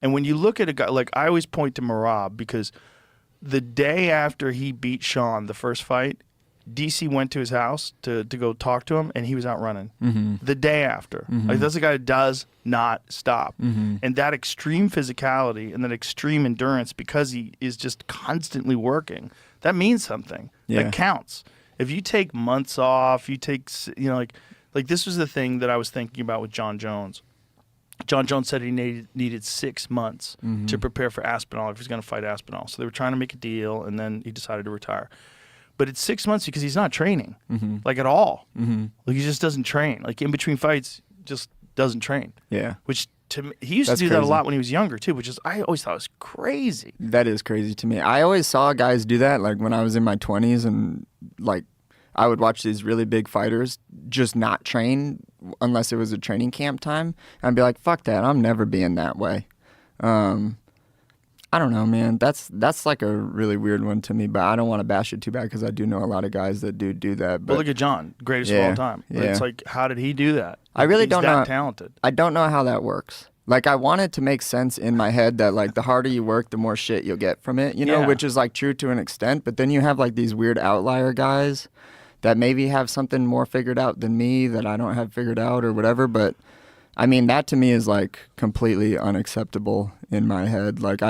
And when you look at a guy, like I always point to Merab because the day after he beat Sean, the first fight, DC went to his house to go talk to him, and he was out running. The day after. Like, that's a guy that does not stop. And that extreme physicality and that extreme endurance, because he is just constantly working, that means something. That counts. If you take months off, you take, like this was the thing that I was thinking about with John Jones. John Jones said he needed 6 months to prepare for Aspinall if he's going to fight Aspinall. So they were trying to make a deal, and then he decided to retire. But it's 6 months because he's not training, like at all. Like he just doesn't train. Like in between fights, just doesn't train. Yeah. Which to me, he used to do that a lot when he was younger too, which is I always thought was crazy. That is crazy to me. I always saw guys do that, like when I was in my 20s, and like I would watch these really big fighters just not train unless it was a training camp time. And I'd be like, fuck that. I'm never being that way. I don't know, man. That's like a really weird one to me, but I don't want to bash it too bad because I do know a lot of guys that do that. But well, look at John, greatest of all time. But it's like, how did he do that? I really don't know. He's that talented. I don't know how that works. Like, I want it to make sense in my head that, like, the harder you work, the more shit you'll get from it, you know, which is, like, true to an extent. But then you have, like, these weird outlier guys that maybe have something more figured out than me that I don't have figured out or whatever. But, I mean, that to me is, like, completely unacceptable in my head. Like,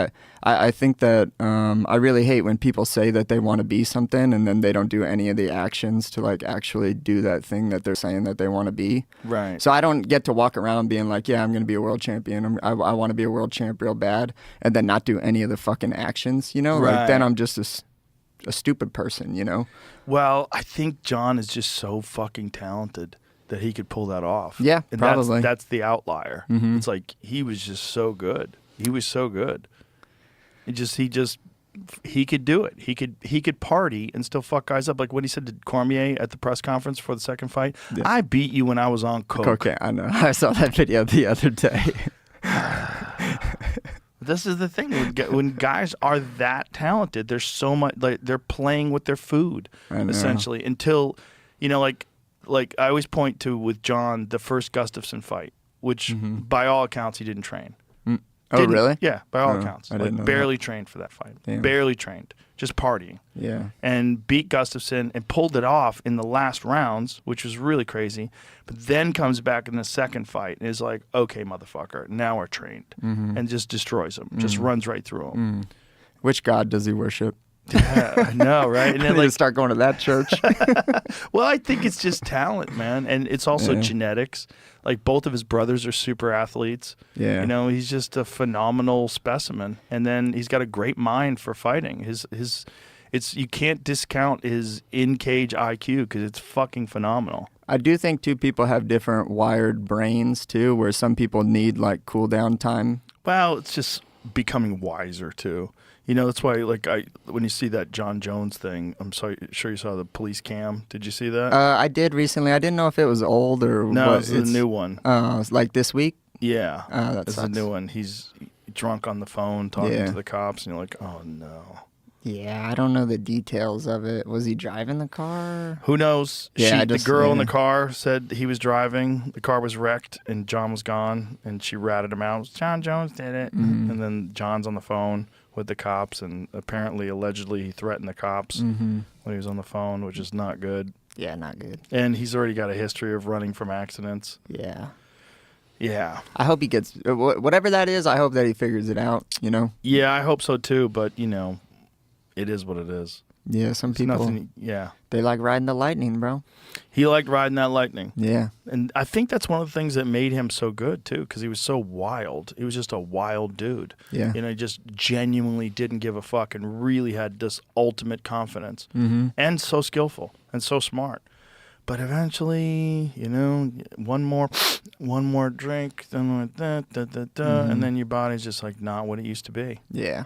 I think that I really hate when people say that they want to be something and then they don't do any of the actions to, like, actually do that thing that they're saying that they want to be. Right. So I don't get to walk around being like, yeah, I'm going to be a world champion. I want to be a world champ real bad, and then not do any of the fucking actions, you know? Right. Like, then I'm just a stupid person, you know? Well, I think John is just so fucking talented that he could pull that off. Yeah, and probably. That's the outlier. It's like he was just so good. He was so good. He could do it. He could party and still fuck guys up. Like what he said to Cormier at the press conference for the second fight. Yeah. I beat you when I was on coke. Okay, I know. I saw that video the other day. This is the thing when guys are that talented. There's so much, like they're playing with their food essentially until, you know, like I always point to with John the first Gustafsson fight, which by all accounts he didn't train. Oh, really? Yeah, by all accounts. I didn't know barely that. Trained for that fight. Damn. Barely trained. Just partying. Yeah. And beat Gustafsson and pulled it off in the last rounds, which was really crazy. But then comes back in the second fight and is like, okay, motherfucker, now we're trained. And just destroys him. Just runs right through him. Which god does he worship? Yeah, I know, right? And then like start going to that church. Well, I think it's just talent, man, and it's also genetics. Like both of his brothers are super athletes. Yeah, you know, he's just a phenomenal specimen, and then he's got a great mind for fighting. It's you can't discount his in-cage IQ because it's fucking phenomenal. I do think two people have different wired brains too, where some people need like cool down time. Well, it's just becoming wiser too. You know, that's why, like, when you see that John Jones thing, I'm sure you saw the police cam. Did you see that? I did recently. I didn't know if it was old or no, it's a new one. Like this week? Yeah. That's a new one. He's drunk on the phone talking to the cops, and you're like, oh, no. Yeah, I don't know the details of it. Was he driving the car? Who knows? Yeah, the girl in the car said he was driving. The car was wrecked, and John was gone, and she ratted him out. John Jones did it. And then John's on the phone with the cops, and allegedly he threatened the cops when he was on the phone, which is not good. Yeah, not good. And he's already got a history of running from accidents. Yeah. I hope he gets whatever that is. I hope that he figures it out, you know? Yeah, I hope so too, but you know, it is what it is. Yeah, some people, they like riding the lightning, bro. He liked riding that lightning. Yeah. And I think that's one of the things that made him so good, too, because he was so wild. He was just a wild dude. Yeah. You know, he just genuinely didn't give a fuck and really had this ultimate confidence. And so skillful and so smart. But eventually, you know, one more drink, then like that, and then your body's just like not what it used to be. Yeah.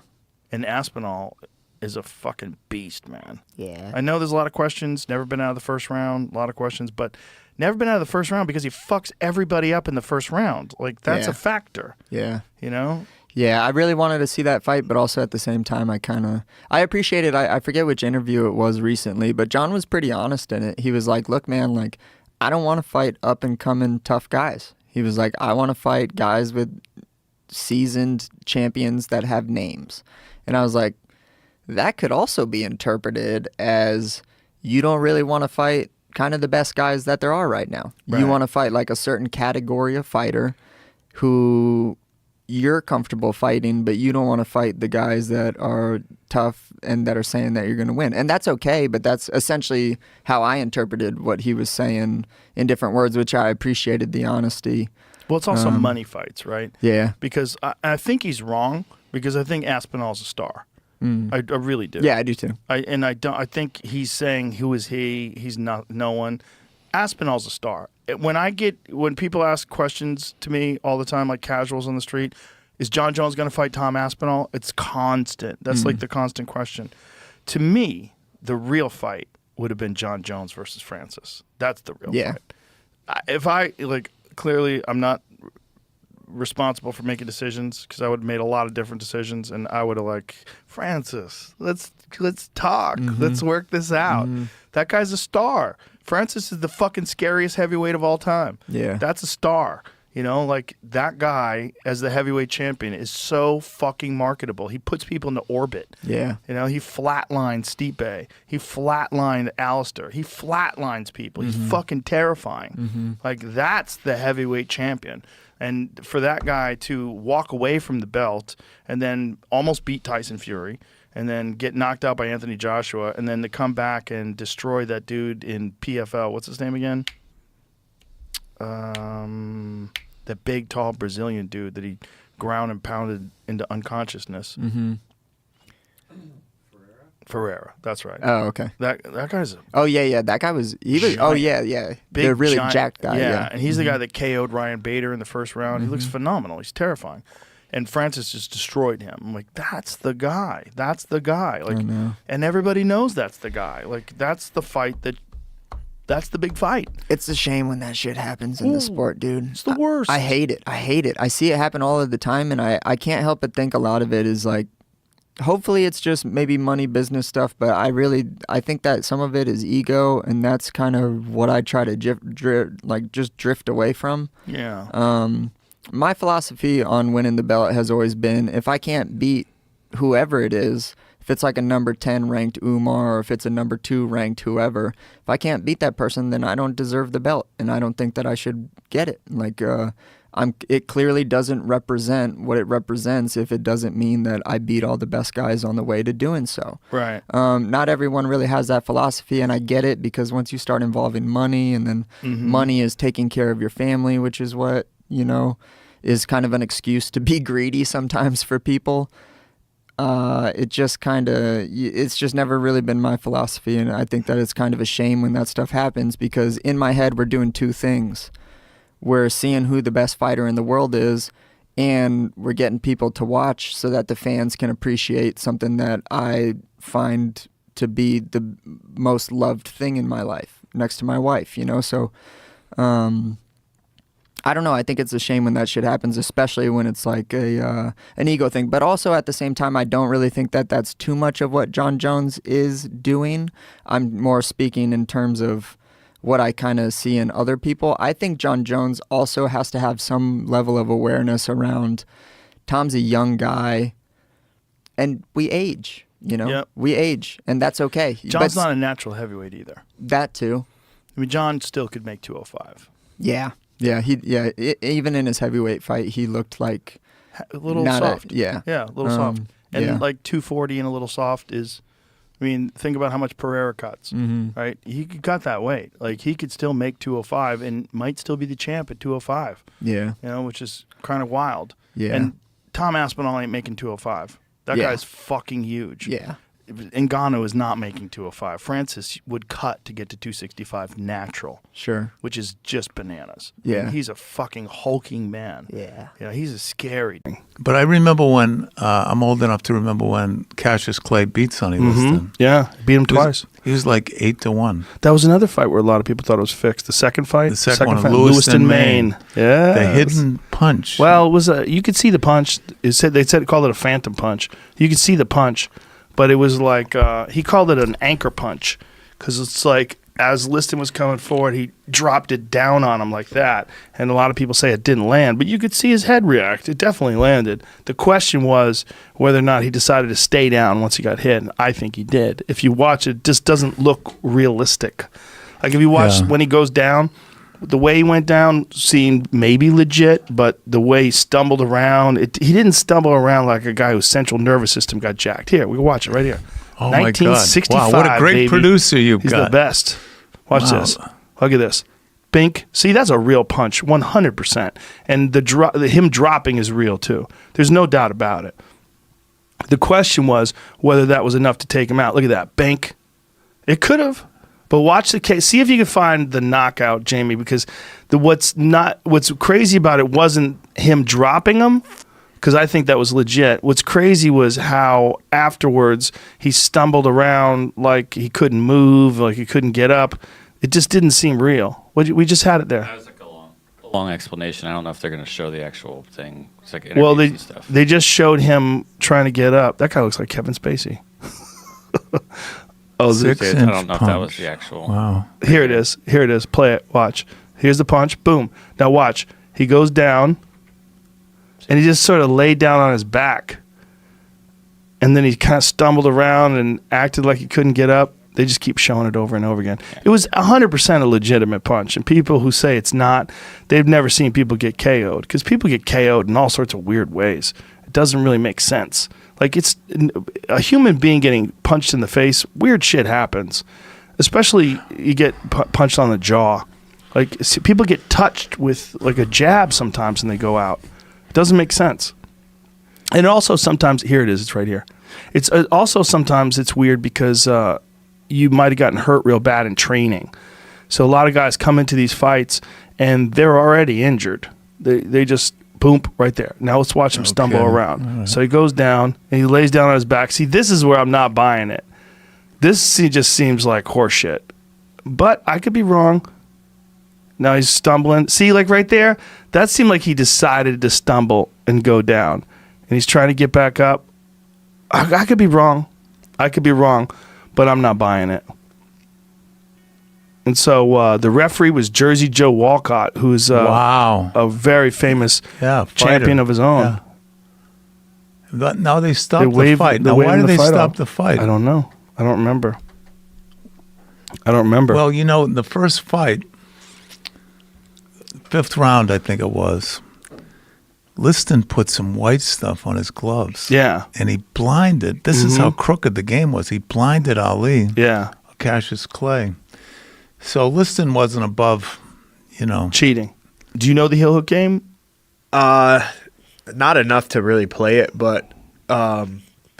And Aspinall is a fucking beast, man. Yeah. I know there's a lot of questions, never been out of the first round, a lot of questions, but never been out of the first round because he fucks everybody up in the first round. Like, that's a factor. Yeah. You know? Yeah, I really wanted to see that fight, but also at the same time, I appreciated, I forget which interview it was recently, but John was pretty honest in it. He was like, look, man, like, I don't want to fight up and coming tough guys. He was like, I want to fight guys with seasoned champions that have names. And I was like, that could also be interpreted as you don't really want to fight kind of the best guys that there are right now. Right. You want to fight like a certain category of fighter who you're comfortable fighting, but you don't want to fight the guys that are tough and that are saying that you're going to win. And that's okay, but that's essentially how I interpreted what he was saying in different words, which I appreciated the honesty. Well, it's also money fights, right? Yeah. Because I think he's wrong, because I think Aspinall's a star. I really do. Yeah, I do too. I think he's saying, who is he? He's not no one. Aspinall's a star. When people ask questions to me all the time, like casuals on the street, is John Jones going to fight Tom Aspinall? It's constant. That's like the constant question. To me, the real fight would have been John Jones versus Francis. That's the real fight. Clearly I'm not responsible for making decisions, because I would have made a lot of different decisions, and I would have Francis, let's talk. Let's work this out. That guy's a star. Francis is the fucking scariest heavyweight of all time. Yeah. That's a star. That guy as the heavyweight champion is so fucking marketable. He puts people into orbit. Yeah. He flatlined Stipe. He flatlined Alistair. He flatlines people. He's fucking terrifying. That's the heavyweight champion. And for that guy to walk away from the belt and then almost beat Tyson Fury and then get knocked out by Anthony Joshua and then to come back and destroy that dude in PFL. What's his name again? That big, tall Brazilian dude that he ground and pounded into unconsciousness. Ferreira. That's right. Oh, okay. That guy's that guy was giant, big, the really giant, jacked guy. Yeah. And he's the guy that KO'd Ryan Bader in the first round. He looks phenomenal. He's terrifying. And Francis just destroyed him. I'm like, that's the guy. That's the guy. And everybody knows that's the guy. That's the fight that's the big fight. It's a shame when that shit happens in the sport, dude. It's the worst. I hate it. I see it happen all of the time, and I can't help but think a lot of it is hopefully it's just maybe money business stuff, but I think that some of it is ego, and that's kind of what I try to just drift away from. Yeah. My philosophy on winning the belt has always been, if I can't beat whoever it is, if it's like a number 10 ranked Umar, or if it's a number 2 ranked whoever, if I can't beat that person, then I don't deserve the belt, and I don't think that I should get it. It clearly doesn't represent what it represents if it doesn't mean that I beat all the best guys on the way to doing so. Right. Not everyone really has that philosophy, and I get it, because once you start involving money, and then money is taking care of your family, which is what, is kind of an excuse to be greedy sometimes for people. It's just never really been my philosophy, and I think that it's kind of a shame when that stuff happens, because in my head we're doing two things. We're seeing who the best fighter in the world is, and we're getting people to watch so that the fans can appreciate something that I find to be the most loved thing in my life, next to my wife, So, I don't know. I think it's a shame when that shit happens, especially when it's like an ego thing. But also at the same time, I don't really think that that's too much of what John Jones is doing. I'm more speaking in terms of what I kind of see in other people. I think John Jones also has to have some level of awareness around Tom's a young guy, and we age, Yep. We age, and that's okay. John's not a natural heavyweight either. That too. I mean, John still could make 205. Yeah. Even in his heavyweight fight, he looked like a little soft. Yeah, a little soft. And 240 and a little soft is, think about how much Pereira cuts, right? He could cut that weight. He could still make 205 and might still be the champ at 205. Yeah. Which is kind of wild. Yeah. And Tom Aspinall ain't making 205. That guy's fucking huge. Yeah. Ngannou is not making 205. Francis would cut to get to 265 natural. Sure. Which is just bananas. Yeah. He's a fucking hulking man. Yeah. He's a scary thing. But I remember when, I'm old enough to remember when Cassius Clay beat Sonny Liston. Yeah, beat him twice. He was like 8-1. That was another fight where a lot of people thought it was fixed. The second fight? The second one, fight, Lewiston, Maine. Yeah. The hidden punch. Well, it was you could see the punch. They called it a phantom punch. You could see the punch. But it was like, he called it an anchor punch, because it's like as Liston was coming forward, he dropped it down on him like that. And a lot of people say it didn't land, but you could see his head react. It definitely landed. The question was whether or not he decided to stay down once he got hit, and I think he did. If you watch it, just doesn't look realistic. Like if you watch when he goes down, the way he went down seemed maybe legit, but the way he stumbled around, he didn't stumble around like a guy whose central nervous system got jacked. Here, we can watch it right here. Oh, my God. 1965, Wow, what a great baby. producer you've He's got. the best. Watch this. Look at this. Bink. See, that's a real punch, 100%. And him dropping is real, too. There's no doubt about it. The question was whether that was enough to take him out. Look at that. Bink. It could have. But watch the case. See if you can find the knockout, Jamie, because what's crazy about it wasn't him dropping him, because I think that was legit. What's crazy was how afterwards he stumbled around like he couldn't move, like he couldn't get up. It just didn't seem real. We just had it there. That was like a long explanation. I don't know if they're going to show the actual thing. It's like interviews and stuff. They just showed him trying to get up. That guy looks like Kevin Spacey. I 6-inch don't know if that punch. was the actual. Wow. Here it is. Here it is. Play it. Watch. Here's the punch. Boom. Now watch. He goes down, and he just sort of laid down on his back. And then he kind of stumbled around and acted like he couldn't get up. They just keep showing it over and over again. It was 100% a legitimate punch. And people who say it's not, they've never seen people get KO'd. Because people get KO'd in all sorts of weird ways. It doesn't really make sense. Like, it's a human being getting punched in the face. Weird shit happens. Especially you get punched on the jaw. Like, people get touched with like a jab sometimes and they go out. It doesn't make sense. And also sometimes, here it is, it's right here. It's also sometimes it's weird because you might have gotten hurt real bad in training. So a lot of guys come into these fights and they're already injured. They just boom, right there. Now let's watch him stumble around. Right. So he goes down and he lays down on his back. See, this is where I'm not buying it. This just seems like horse shit. But I could be wrong. Now he's stumbling. See, like right there, that seemed like he decided to stumble and go down. And he's trying to get back up. I could be wrong. I could be wrong, but I'm not buying it. And so the referee was Jersey Joe Walcott, who's a very famous champion of his own. Yeah. But now they stopped the fight. Now, why did they stop the fight? I don't know. I don't remember. Well, you know, in the first fight, 5th round, I think it was, Liston put some white stuff on his gloves. Yeah. And he blinded. This is how crooked the game was. He blinded Ali. Yeah. Cassius Clay. So Liston wasn't above, cheating. Do you know the heel hook game? Not enough to really play it, but I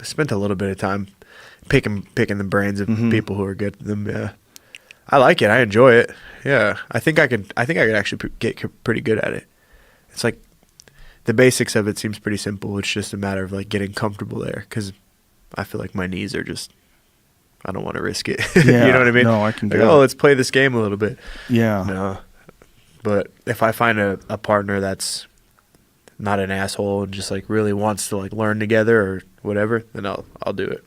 spent a little bit of time picking the brains of people who are good at them. Yeah, I like it. I enjoy it. Yeah, I think I could actually get pretty good at it. It's like the basics of it seems pretty simple. It's just a matter of like getting comfortable there, because I feel like my knees are just. I don't want to risk it. Yeah, you know what I mean? No, I can do like, it. let's play this game a little bit. Yeah. No. But if I find a partner that's not an asshole and just like really wants to like learn together or whatever, then I'll do it.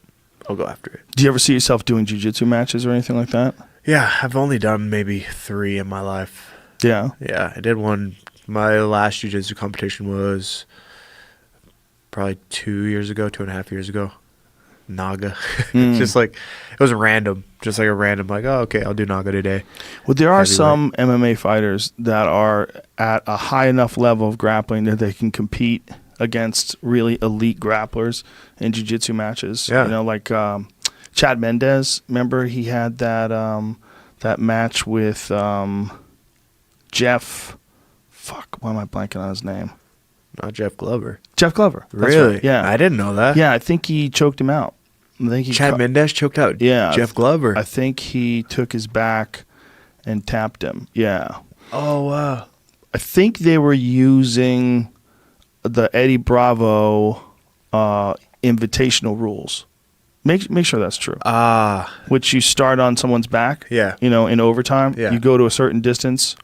I'll go after it. Do you ever see yourself doing jiu-jitsu matches or anything like that? Yeah, I've only done maybe 3 in my life. Yeah. Yeah, I did one. My last jiu-jitsu competition was probably 2.5 years ago. Naga. Just like, it was random. Just like a random, like, oh, okay, I'll do Naga today. Well, there are some MMA fighters that are at a high enough level of grappling that they can compete against really elite grapplers in jiu-jitsu matches. Yeah. You know, like Chad Mendez, remember he had that that match with Jeff, why am I blanking on his name? Not Jeff Glover. Jeff Glover. That's Really? right. Yeah. I didn't know that. Yeah, I think he choked him out. I think Chad Mendez choked out Jeff Glover. I think he took his back and tapped him. Yeah. Oh, wow. I think they were using the Eddie Bravo invitational rules. Make sure that's true. Which you start on someone's back. Yeah. You know, in overtime. Yeah. You go to a certain distance.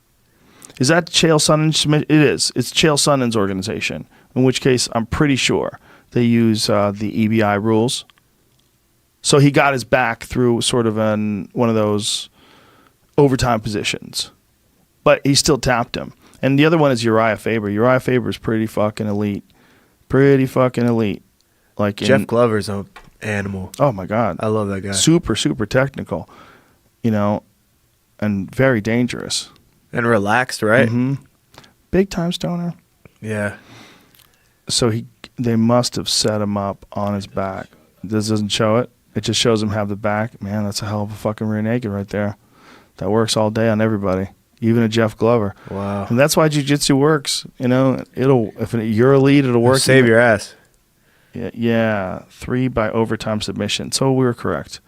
Is that Chael Sonnen's? It is. It's Chael Sonnen's organization. In which case, I'm pretty sure they use the EBI rules. So he got his back through sort of one of those overtime positions, but he still tapped him. And the other one is Uriah Faber. Uriah Faber is pretty fucking elite. Pretty fucking elite. Like Jeff Glover's an animal. Oh my God. I love that guy. Super, super technical, you know, and very dangerous. And relaxed, right? Mm-hmm. Big time stoner. Yeah. So they must have set him up on his back. This doesn't show it. It just shows him have the back. Man, that's a hell of a fucking rear naked right there. That works all day on everybody, even a Jeff Glover. Wow. And that's why jiu-jitsu works. You know, if you're elite, it'll work. Save your ass. Yeah, 3 by overtime submission. So we were correct.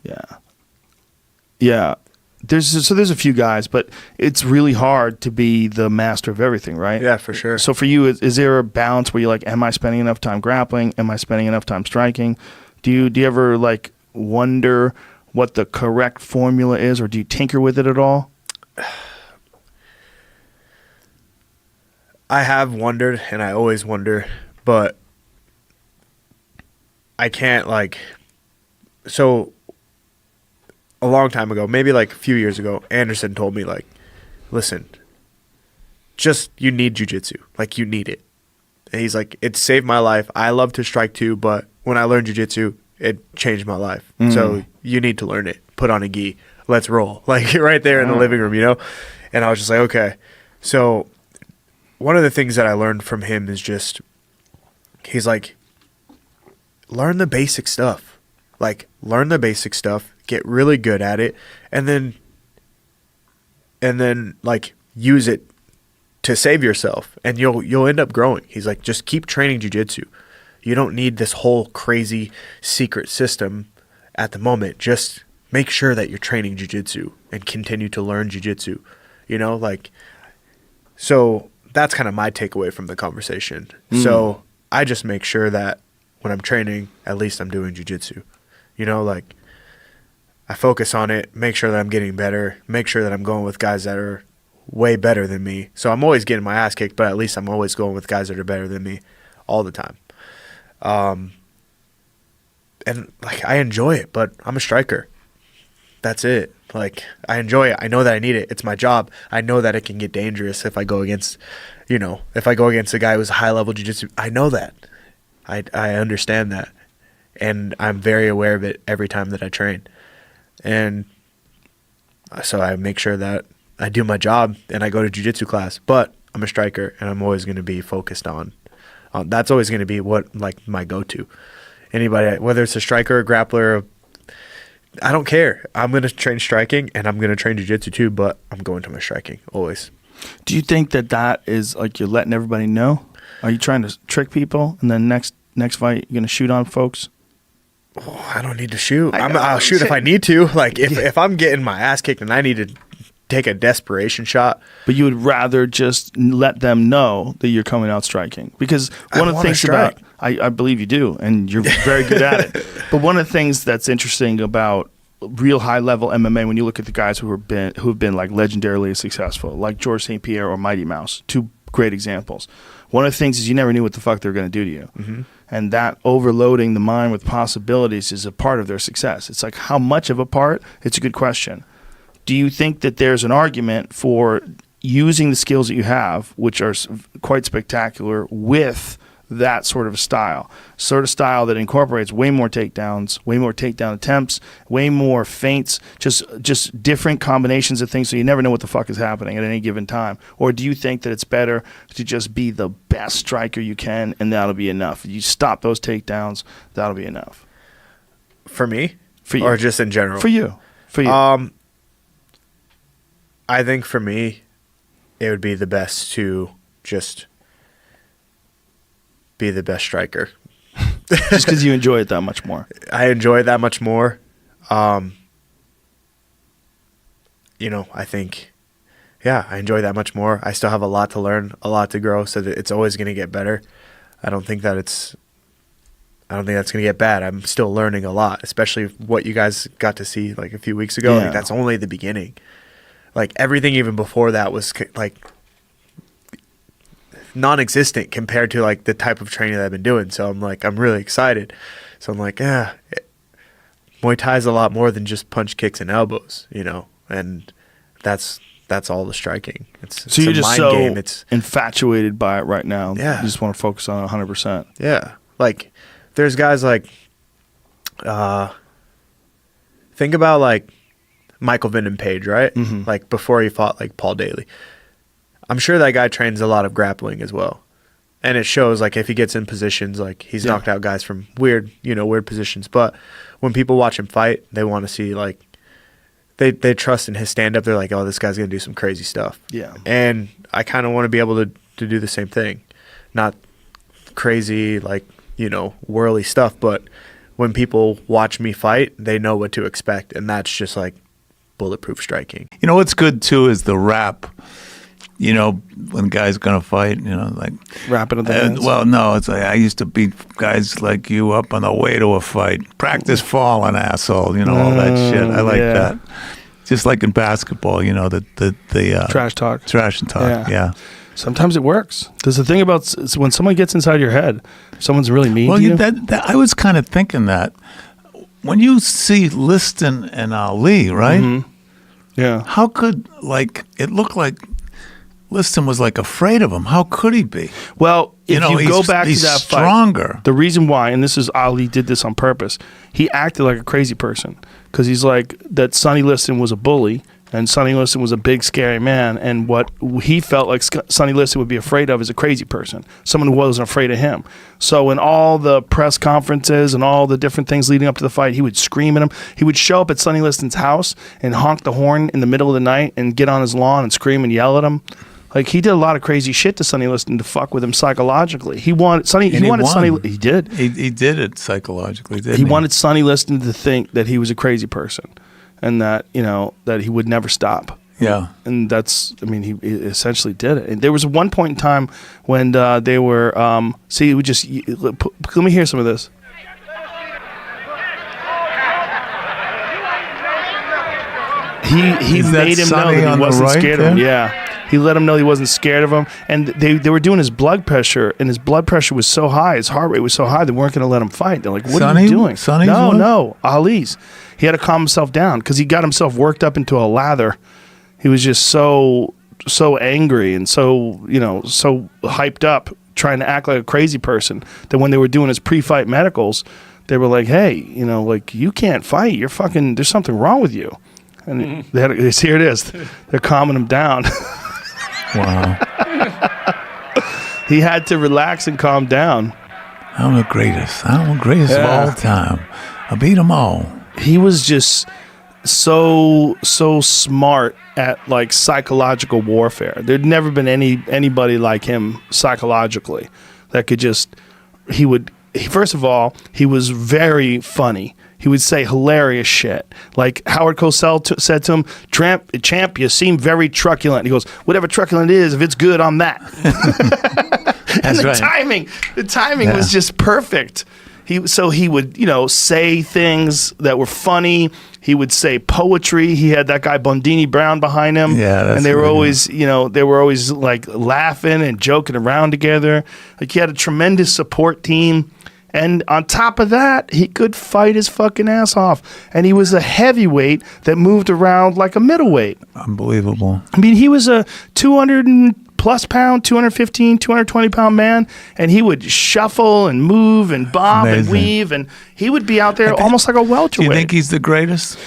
Yeah. There's a few guys, but it's really hard to be the master of everything, right? Yeah, for sure. So for you, is there a balance where you're like, am I spending enough time grappling? Am I spending enough time striking? Do you ever like wonder what the correct formula is, or do you tinker with it at all? I have wondered, and I always wonder, but I can't so a long time ago, maybe like a few years ago, Anderson told me like, listen, just you need jiu-jitsu. Like you need it. And he's like, it saved my life. I love to strike too, but when I learned jiu-jitsu, it changed my life. So you need to learn it. Put on a gi. Let's roll. Like right there in the living room, you know? And I was just like, okay. So one of the things that I learned from him is just, he's like, learn the basic stuff. Like learn the basic stuff, get really good at it, and then like use it to save yourself, and you'll end up growing. He's like, just keep training jiu-jitsu. You don't need this whole crazy secret system at the moment. Just make sure that you're training jiu-jitsu and continue to learn jiu-jitsu. You know, like, so that's kind of my takeaway from the conversation. So I just make sure that when I'm training, at least I'm doing jiu-jitsu. You know, like I focus on it, make sure that I'm getting better, make sure that I'm going with guys that are way better than me. So I'm always getting my ass kicked, but at least I'm always going with guys that are better than me all the time. And like I enjoy it, but I'm a striker. That's it. Like I enjoy it. I know that I need it. It's my job. I know that it can get dangerous if I go against, if I go against a guy who's high level jiu-jitsu. I know that. I understand that. And I'm very aware of it every time that I train. And so I make sure that I do my job and I go to jiu-jitsu class, but I'm a striker and I'm always going to be focused on that's always going to be what like my go-to. Anybody, whether it's a striker or grappler, I don't care. I'm going to train striking and I'm going to train jiu-jitsu too, but I'm going to my striking always. Do you think that is like you're letting everybody know? Are you trying to trick people and then next fight you're going to shoot on folks? Oh, I don't need to shoot. I'll shoot if I need to. Like if I'm getting my ass kicked and I need to take a desperation shot. But you would rather just let them know that you're coming out striking. Because one of the things about, I believe you do, and you're very good at it. But one of the things that's interesting about real high level MMA, when you look at the guys who have been like legendarily successful, like George St. Pierre or Mighty Mouse, two great examples. One of the things is you never knew what the fuck they were going to do to you. Mm-hmm. And that overloading the mind with possibilities is a part of their success. It's like how much of a part? It's a good question. Do you think that there's an argument for using the skills that you have, which are quite spectacular, with that sort of style that incorporates way more takedowns, way more takedown attempts, way more feints, just different combinations of things, so you never know what the fuck is happening at any given time? Or do you think that it's better to just be the best striker you can and that'll be enough? You stop those takedowns, that'll be enough. For me? For you. Or just in general? For you. I think for me, it would be the best to just be the best striker. Just because you enjoy it that much more. I enjoy it that much more. I think, I enjoy that much more. I still have a lot to learn, a lot to grow, so that it's always going to get better. I don't think that's going to get bad. I'm still learning a lot, especially what you guys got to see like a few weeks ago. Yeah. Like, that's only the beginning. Like everything even before that was like non-existent compared to like the type of training that I've been doing. So I'm really excited. So I'm like, Muay Thai is a lot more than just punch, kicks, and elbows, and that's all the striking. It's So you're a just mind so game. It's infatuated by it right now. Yeah. You just want to focus on it 100%. yeah. Like there's guys like think about like Michael Vinden Page, right? Mm-hmm. Like before he fought like Paul Daly. I'm sure that guy trains a lot of grappling as well. And it shows like if he gets in positions, like he's knocked out guys from weird positions. But when people watch him fight, they want to see like they trust in his stand up. They're like, oh, this guy's gonna do some crazy stuff. Yeah. And I kind of want to be able to do the same thing, not crazy like whirly stuff, but when people watch me fight, they know what to expect, and that's just like bulletproof striking. You know what's good too is the rap. When guys gonna fight, like Rapping at the hands. well, no, it's like I used to beat guys like you up on the way to a fight. Practice falling, asshole. All that shit. I like that. Just like in basketball, the Trash talk. trash and talk. Yeah. Sometimes it works. There's the thing about when someone gets inside your head, if someone's really mean Well, to you. I was kind of thinking that when you see Liston and Ali, right? Mm-hmm. Yeah. How could it looked like Liston was like afraid of him? How could he be? Well, if you go back to he's that stronger. fight, the reason why, and this is Ali did this on purpose, he acted like a crazy person because he's like that. Sonny Liston was a bully, and Sonny Liston was a big, scary man. And what he felt like Sonny Liston would be afraid of is a crazy person, someone who wasn't afraid of him. So in all the press conferences and all the different things leading up to the fight, he would scream at him. He would show up at Sonny Liston's house and honk the horn in the middle of the night and get on his lawn and scream and yell at him. Like he did a lot of crazy shit to Sonny Liston to fuck with him psychologically. He wanted Sonny. He wanted won. Sonny. He did. He did it psychologically. Didn't He wanted Sonny Liston to think that he was a crazy person, and that that he would never stop. Yeah. And he essentially did it. And there was one point in time when they were. Let me hear some of this. He made him know that he wasn't scared of him. Yeah. He let him know he wasn't scared of him. And they were doing his blood pressure, and his blood pressure was so high, his heart rate was so high, they weren't going to let him fight. They're like, what are you doing? Sonny's No, Ali's. He had to calm himself down because he got himself worked up into a lather. He was just so angry and so hyped up, trying to act like a crazy person, that when they were doing his pre-fight medicals, they were like, hey, you can't fight. You're fucking, there's something wrong with you. And here it is. They're calming him down. Wow. He had to relax and calm down. I'm the greatest of all time. I beat them all. He was just so smart at like psychological warfare. There'd never been anybody like him psychologically that could just. First of all, he was very funny. He would say hilarious shit. Like Howard Cosell said to him, Champ, you seem very truculent. He goes, whatever truculent is, if it's good, I'm that. And the timing was just perfect. He would, say things that were funny. He would say poetry. He had that guy Bondini Brown behind him. Yeah, and they were always, like laughing and joking around together. Like he had a tremendous support team. And on top of that, he could fight his fucking ass off. And he was a heavyweight that moved around like a middleweight. Unbelievable. I mean, he was a 200+ pound, 215, 220 pound man. And he would shuffle and move and bob and weave. And he would be out there almost like a welterweight. Do you think he's the greatest?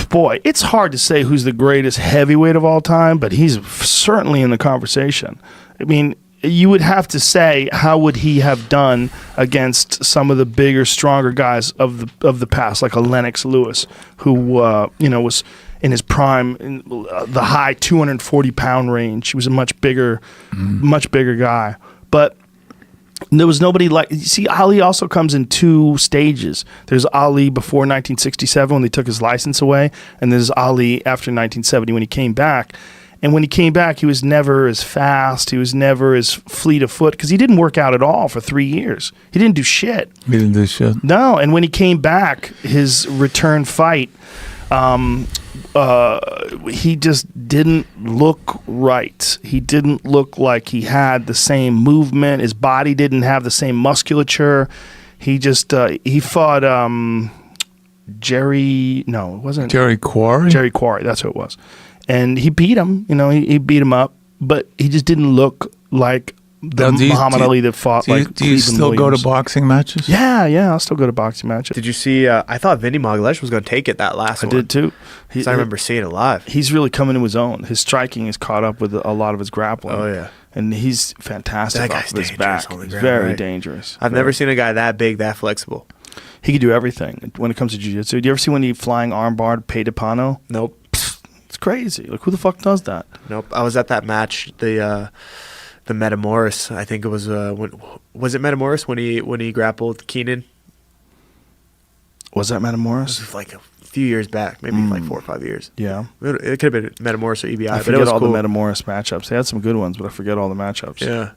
Boy, it's hard to say who's the greatest heavyweight of all time, but he's certainly in the conversation. I mean, you would have to say, how would he have done against some of the bigger, stronger guys of the past, like a Lennox Lewis, who was in his prime, in the high 240-pound range. He was a much bigger guy. But there was nobody like. You see, Ali also comes in two stages. There's Ali before 1967 when they took his license away, and there's Ali after 1970 when he came back. And when he came back, he was never as fast. He was never as fleet of foot because he didn't work out at all for 3 years. He didn't do shit. He didn't do shit. No. And when he came back, his return fight, he just didn't look right. He didn't look like he had the same movement. His body didn't have the same musculature. He just he fought Jerry Quarry. Jerry Quarry. Jerry Quarry. That's who it was. and he beat him. You know, he beat him up, but he just didn't look like the Muhammad Ali that fought do you still go to boxing matches? Yeah, I'll still go to boxing matches. Did you see? I thought Vinny Maglesh was going to take it that last one. I did too. I remember seeing it live. He's really coming to his own. His striking is caught up with a lot of his grappling. Oh yeah, and he's fantastic that off guy's of his dangerous back. on the He's ground, very right? dangerous. I've never seen a guy that big, that flexible. He can do everything when it comes to jiu-jitsu. Do you ever see when he flying armbar Pei Pano? Nope. It's crazy. Like, who the fuck does that? Nope. I was at that match, the Metamoris. I think it was was it Metamoris when he grappled Keenan? Was that It Metamoris? was like a few years back, maybe like 4 or 5 years. Yeah. It could have been Metamoris or EBI. I but it forget was all cool. the Metamoris matchups. They had some good ones, but I forget all the matchups. Yeah,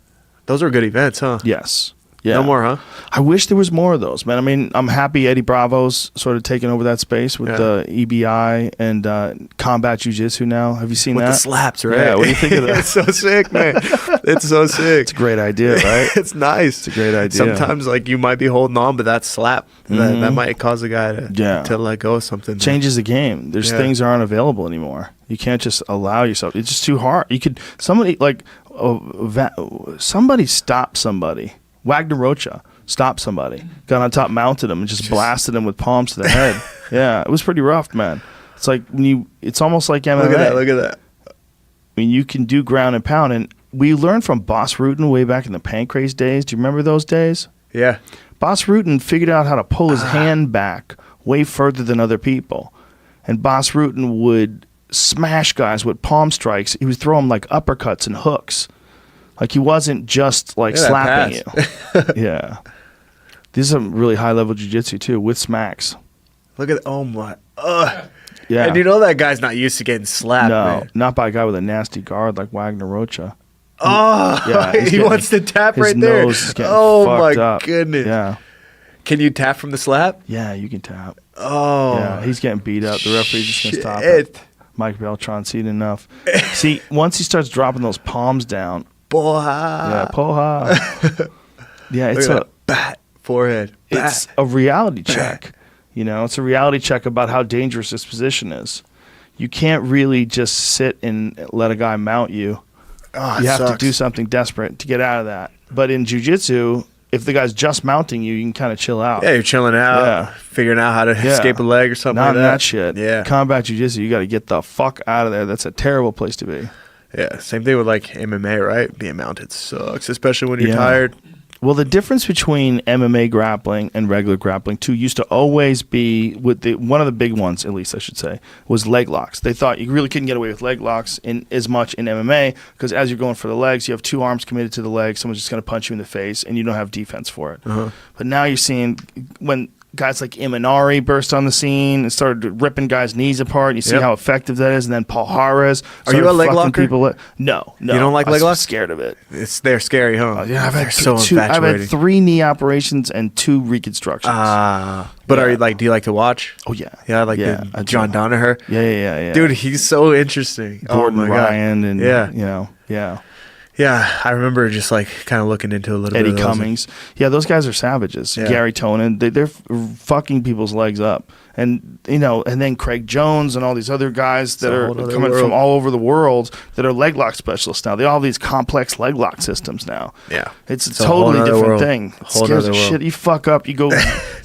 those were good events, huh? Yes. Yeah. No more, huh? I wish there was more of those, man. I mean, I'm happy Eddie Bravo's sort of taking over that space with the EBI and combat jiu-jitsu now. Have you seen With that? the slaps, right? Yeah, what do you think of that? It's so sick, man. It's so sick. It's a great idea, right? It's nice. It's a great idea. Sometimes, like, you might be holding on, but that slap, that might cause a guy to let go of something. Changes the game. There's things that aren't available anymore. You can't just allow yourself. It's just too hard. You could somebody stop somebody. Wagner Rocha stopped somebody, got on top, mounted him, and just blasted him with palms to the head. Yeah, it was pretty rough, man. It's like it's almost like MMA. Look at that. I mean, you can do ground and pound, and we learned from Boss Rutan way back in the Pancrase days. Do you remember those days? Yeah. Boss Rutan figured out how to pull his hand back way further than other people, and Boss Rutan would smash guys with palm strikes. He was throwing like uppercuts and hooks. Like, he wasn't just like slapping you. Yeah. This is some really high level jiu-jitsu too, with smacks. Look at oh my. Yeah. And you know that guy's not used to getting slapped, No, man. not by a guy with a nasty guard like Wagner Rocha. Oh, Yeah, he's he getting- wants to tap his right there. nose is getting Oh fucked my up. goodness. Yeah. Can you tap from the slap? Yeah, you can tap. Oh. Yeah, he's getting beat up. The referee's just going to stop it. Shit. Mike Beltran, seen enough. See, once he starts dropping those palms down, Boy. yeah, poha. Yeah, it's Look at that. Bat. Forehead. Bat. it's a reality check. You know, it's a reality check about how dangerous this position is. You can't really just sit and let a guy mount you. Oh, You it have to sucks. do something desperate to get out of that. But in jiu-jitsu, if the guy's just mounting you, you can kind of chill out. Yeah, you're chilling out, Yeah. figuring out how to Yeah. escape a leg or something Not like in that. that shit. Yeah. Combat jiu-jitsu, you got to get the fuck out of there. That's a terrible place to be. Yeah. Same thing with like MMA, right? Being mounted sucks, especially when you're Yeah. tired. Well, the difference between MMA grappling and regular grappling, too, used to always be with one of the big ones, at least I should say, was leg locks. They thought you really couldn't get away with leg locks in as much in MMA because as you're going for the legs, you have two arms committed to the leg. Someone's just going to punch you in the face, and you don't have defense for it. But now you're seeing when guys like Imanari burst on the scene and started ripping guys' knees apart. You see Yep. how effective that is. And then Paul Harris. Are you started a leg fucking locker? People No. You don't like leg I'm locks? scared of it. They're scary, huh? Yeah, I've They're had so two. I've infatuating. had 3 knee operations and 2 reconstructions. But are Yeah. you like? Do you like to watch? Oh yeah, Yeah, like I the do. John Danaher. Yeah. Dude, he's so interesting. Gordon oh my Ryan God. and yeah, yeah, yeah. I remember just like kind of looking into a little Eddie bit of those. Cummings. Yeah, those guys are savages. Yeah. Gary Tonin, they're fucking people's legs up, and and then Craig Jones and all these other guys that a are whole nother coming world. from all over the world that are leg lock specialists now. They all have these complex leg lock systems now. Yeah, It's a It's a whole totally nother different world. thing. It Whole scares the nother world. shit. You fuck up, you go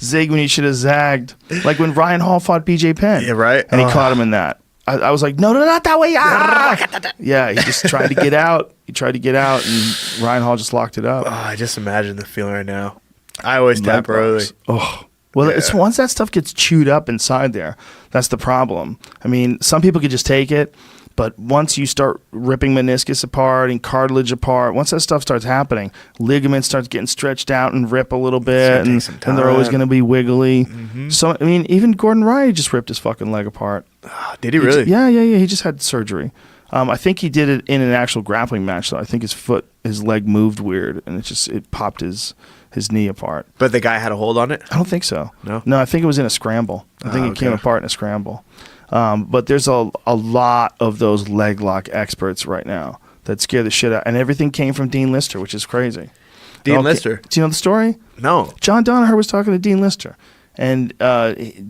zig when you should have zagged. Like when Ryan Hall fought BJ Penn. Yeah, right. And he Ugh. caught him in that. I was like, no, not that way. Ah! Yeah, he just tried to get out. He tried to get out, and Ryan Hall just locked it up. Oh, I just imagine the feeling right now. I always tap Leg early. locks. Oh. Well, it's once that stuff gets chewed up inside there, that's the problem. I mean, some people could just take it, but once you start ripping meniscus apart and cartilage apart, once that stuff starts happening, ligaments start getting stretched out and rip a little bit, gonna and, take some and they're always time. going to be wiggly. So, I mean, even Gordon Ryan just ripped his fucking leg apart. Did he really? Yeah. He just had surgery. I think he did it in an actual grappling match, though. I think his leg moved weird, and it popped his knee apart. But the guy had a hold on it. I don't think so. No? I think it was in a scramble. I think it came okay. apart in a scramble. But there's a lot of those leg lock experts right now that scare the shit out. And everything came from Dean Lister, which is crazy. Dean Okay, Lister. Do you know the story? No. John Danaher was talking to Dean Lister. And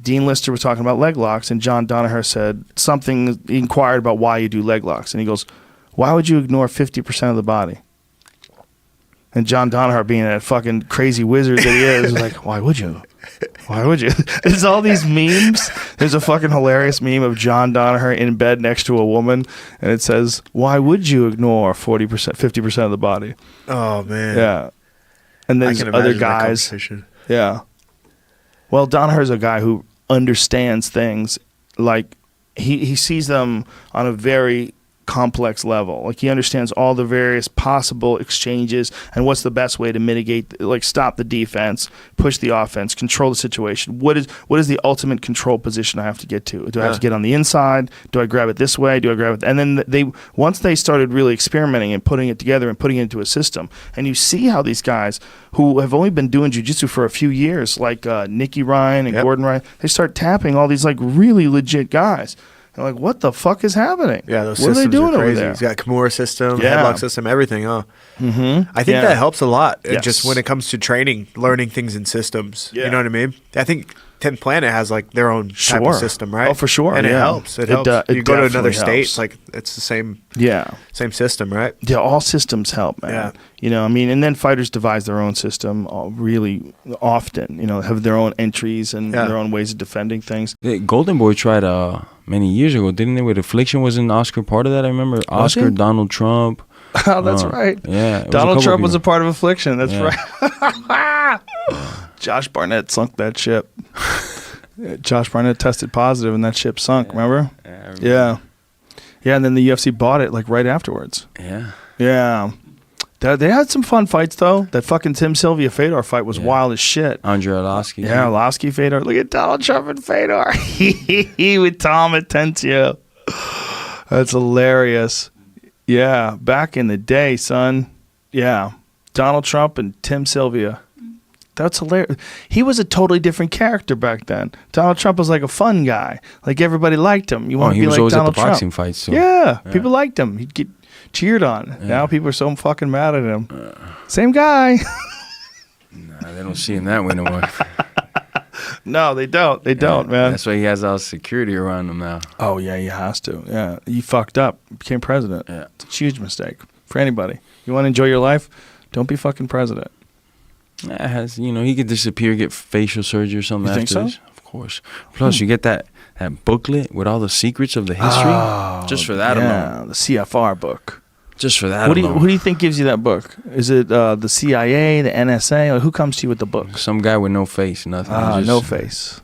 Dean Lister was talking about leg locks, and John Danaher said something. He inquired about why you do leg locks, and he goes, "Why would you ignore 50% of the body?" And John Danaher, being that fucking crazy wizard that he is, was like, "Why would you? Why would you?" There's all these memes. There's a fucking hilarious meme of John Danaher in bed next to a woman, and it says, "Why would you ignore 40%, 50% of the body?" Oh man. Yeah. And I there's can other imagine that guys. conversation. Yeah. Well, Danaher's a guy who understands things. Like, he sees them on a very complex level. Like, he understands all the various possible exchanges and what's the best way to mitigate, like, stop the defense, push the offense, control the situation. What is the ultimate control position I have to get to? Do I have to get on the inside? Do I grab it this way? Do I grab it? And then once they started really experimenting and putting it together and putting it into a system, and you see how these guys who have only been doing jiu-jitsu for a few years, like Nicky Ryan and Gordon Ryan, they start tapping all these like really legit guys. And like, what the fuck is happening? Yeah, those what are systems they doing are crazy. over there? He's got Kimura system, Yeah. headlock system, everything. Oh, Mm-hmm. I think that helps a lot. Yes. Just when it comes to training, learning things in systems. Yeah. You know what I mean? I think 10th Planet has like their own type Sure. of system, right? Oh, for sure, And it yeah. helps. It It helps. it You go to another definitely state, helps. it's like it's the same Yeah. system, right? Yeah, all systems help, man. Yeah. You know, I mean, and then fighters devise their own system really often, you know, have their own entries and Yeah. their own ways of defending things. Yeah, Golden Boy tried many years ago, didn't they? With Affliction, wasn't Oscar part of that? I remember Oscar, he? Donald Trump. Oh, that's right. Yeah, it was a Donald couple Trump was a people. part of Affliction. That's Yeah. right. Josh Barnett sunk that ship. Josh Barnett tested positive and that ship sunk, remember? Yeah, I remember. Yeah. Yeah, and then the UFC bought it like right afterwards. Yeah. Yeah. They had some fun fights, though. That fucking Tim Sylvia Fedor fight was wild as shit. Andre Arlovsky. Yeah, Arlovsky, Fedor. Look at Donald Trump and Fedor. With Tom Atencio. That's hilarious. Yeah, back in the day, son. Yeah. Donald Trump and Tim Sylvia. That's hilarious. He was a totally different character back then. Donald Trump was like a fun guy. Like, everybody liked him. You want to he be was like always Donald at the boxing Trump. fights. So. Yeah, people liked him. He'd get cheered on. Now people are so fucking mad at him. Same guy. Nah, they don't see him that way no more. No, they don't. They don't, man. That's why he has all security around him now. Oh, yeah, he has to. Yeah, you fucked up. Became president. Yeah. It's a huge mistake for anybody. You want to enjoy your life? Don't be fucking president. Yeah, he could disappear, get facial surgery or something You think after so? this. Of course. Plus, you get that booklet with all the secrets of the history. Just for that alone. the CFR book. Just for that Who do alone. you think gives you that book? Is it the CIA, the NSA? Or who comes to you with the book? Some guy with no face, nothing. Just No face.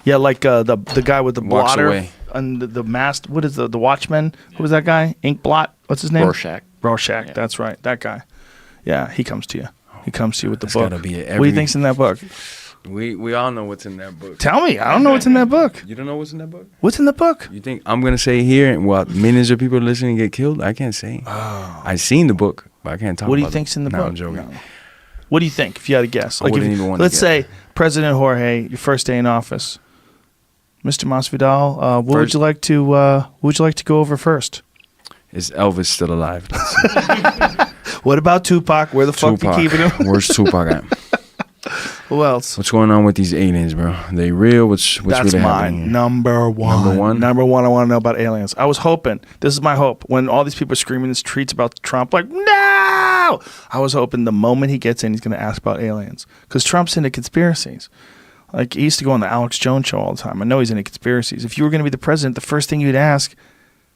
Yeah, like the guy with the Walks blotter away. and the mask. What is the Watchman? Who was that guy? Ink blot. What's his name? Rorschach. Rorschach. Yeah. That's right. That guy. Yeah, he comes to you. He comes to you with the That's book. gotta be it. What do you think's in that book? We all know what's in that book. Tell me. I don't know what's in that book. You don't know what's in that book? What's in the book? You think I'm gonna say here and what millions of people listening get killed? I can't say. Oh. I seen the book, but I can't talk What do you about think's in the No, book? I'm joking. No. What do you think? If you had to guess, I wouldn't even wanna let's guess. say President Jorge, your first day in office, Mr. Masvidal. What would First- you like to? What would you like to go over first? Is Elvis still alive? What about Tupac? Where the fuck Tupac. you keeping him? Where's Tupac at? Who else? What's going on with these aliens, bro? They real? What's That's really mine. happening? here? Number one. Number one? Number one. I want to know about aliens. I was hoping. This is my hope. When all these people are screaming in the streets about Trump, like, no! I was hoping the moment he gets in, he's going to ask about aliens. Because Trump's into conspiracies. Like, he used to go on the Alex Jones show all the time. I know he's into conspiracies. If you were going to be the president, the first thing you'd ask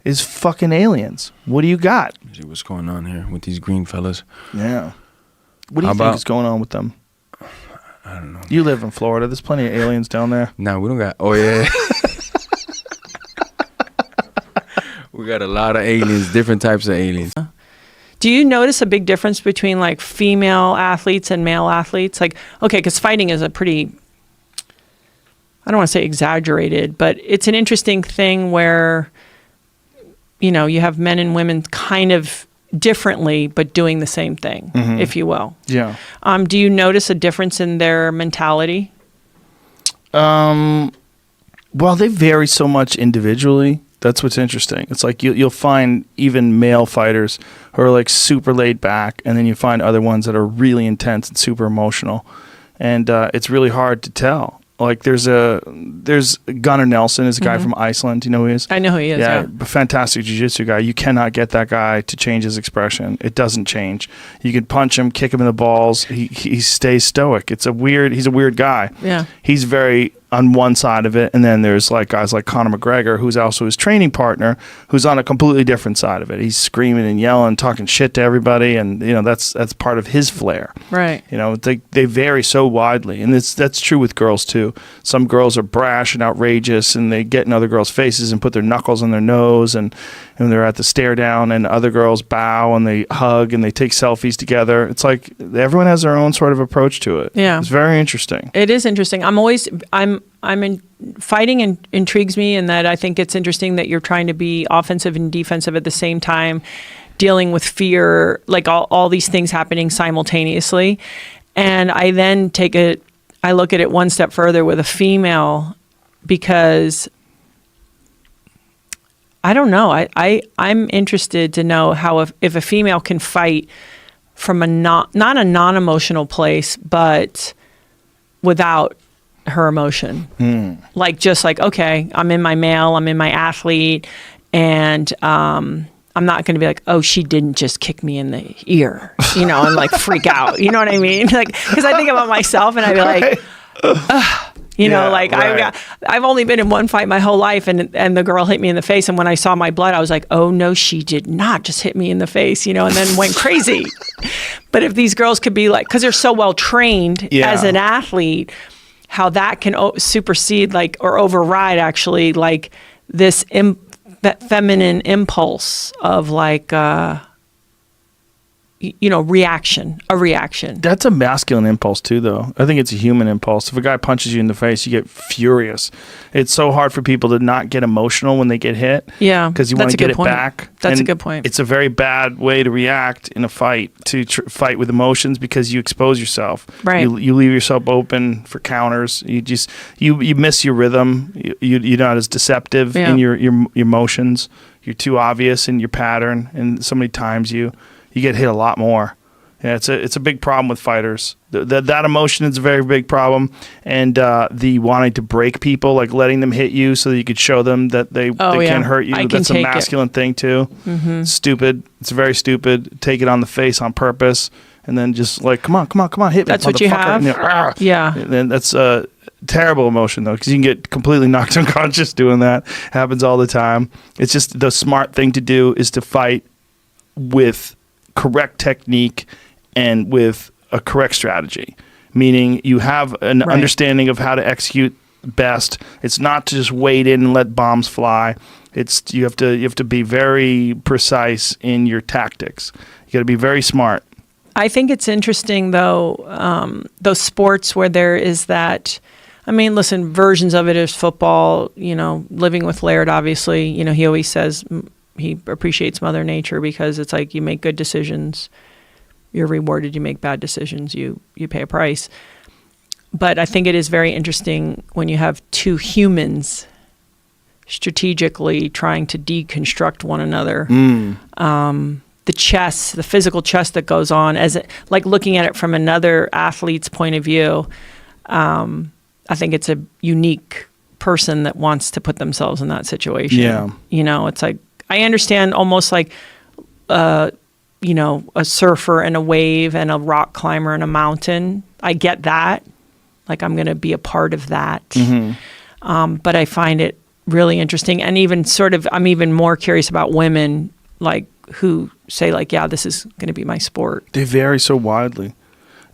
is fucking aliens. What do you got? See what's going on here with these green fellas? Yeah. What do you How think about- is going on with them? I don't know. You live in Florida. There's plenty of aliens down there. Nah, we don't got. Oh yeah. We got a lot of aliens, different types of aliens. Do you notice a big difference between like female athletes and male athletes? Like, okay, because fighting is a pretty, I don't want to say exaggerated, but it's an interesting thing where, you have men and women kind of differently, but doing the same thing, if you will. Yeah. Do you notice a difference in their mentality? Well, they vary so much individually. That's what's interesting. It's like you'll find even male fighters who are like super laid back, and then you find other ones that are really intense and super emotional. And it's really hard to tell. Like there's Gunnar Nelson is a guy from Iceland. Do you know who he is? I know who he is. Yeah. Fantastic jiu-jitsu guy. You cannot get that guy to change his expression. It doesn't change. You can punch him, kick him in the balls. He stays stoic. He's a weird guy. Yeah. He's very on one side of it, and then there's like guys like Conor McGregor, who's also his training partner, who's on a completely different side of it. He's screaming and yelling, talking shit to everybody, and that's part of his flair. Right. They vary so widely, and that's true with girls too. Some girls are brash and outrageous, and they get in other girls' faces and put their knuckles on their nose, and they're at the stare down, and other girls bow and they hug and they take selfies together. It's like everyone has their own sort of approach to it. Yeah. It's very interesting. It is interesting. Fighting intrigues me, in that I think it's interesting that you're trying to be offensive and defensive at the same time, dealing with fear, like all these things happening simultaneously. And I then I look at it one step further with a female, because I don't know. I'm interested to know how if a female can fight from not a non-emotional place, but without her emotion. Like, just like, okay, I'm in my male, I'm in my athlete, and I'm not going to be like, oh, she didn't just kick me in the ear, and like freak out. You know what I mean? Like, because I think about myself and I'd be like, I've only been in one fight my whole life, and the girl hit me in the face, and when I saw my blood, I was like, oh no, she did not just hit me in the face, and then went crazy. But if these girls could be like, because they're so well trained as an athlete, how that can supersede, like, or override actually, like this that feminine impulse of like a reaction. That's a masculine impulse too, though. I think it's a human impulse. If a guy punches you in the face, you get furious. It's so hard for people to not get emotional when they get hit. Yeah, because you want to get it back. That's a good point. It's a very bad way to react in a fight, to fight with emotions, because you expose yourself. Right. You leave yourself open for counters. You miss your rhythm. You're not as deceptive in your emotions. You're too obvious in your pattern, and so many times you get hit a lot more. Yeah, it's a big problem with fighters. That emotion is a very big problem, and the wanting to break people, like letting them hit you so that you could show them that they can't hurt you. That's a masculine thing too. Mm-hmm. Stupid. It's very stupid. Take it on the face on purpose, and then just like, come on, hit me. That's what you have. Yeah. And then that's a terrible emotion though, because you can get completely knocked unconscious doing that. Happens all the time. It's just the smart thing to do is to fight with correct technique and with a correct strategy, meaning you have an understanding of how to execute best. It's not to just wade in and let bombs fly. It's you have to be very precise in your tactics. You got to be very smart. I think it's interesting though, those sports where there is that. I mean, listen, versions of it is football. Living with Laird, obviously. He always says he appreciates Mother Nature, because it's like you make good decisions, you're rewarded. You make bad decisions, you pay a price. But I think it is very interesting when you have two humans strategically trying to deconstruct one another. The physical chess that goes on, like looking at it from another athlete's point of view. I think it's a unique person that wants to put themselves in that situation. Yeah. It's like, I understand almost like, a surfer and a wave and a rock climber and a mountain. I get that. Like, I'm going to be a part of that. Mm-hmm. But I find it really interesting. And even I'm even more curious about women, like, who say like, yeah, this is going to be my sport. They vary so widely.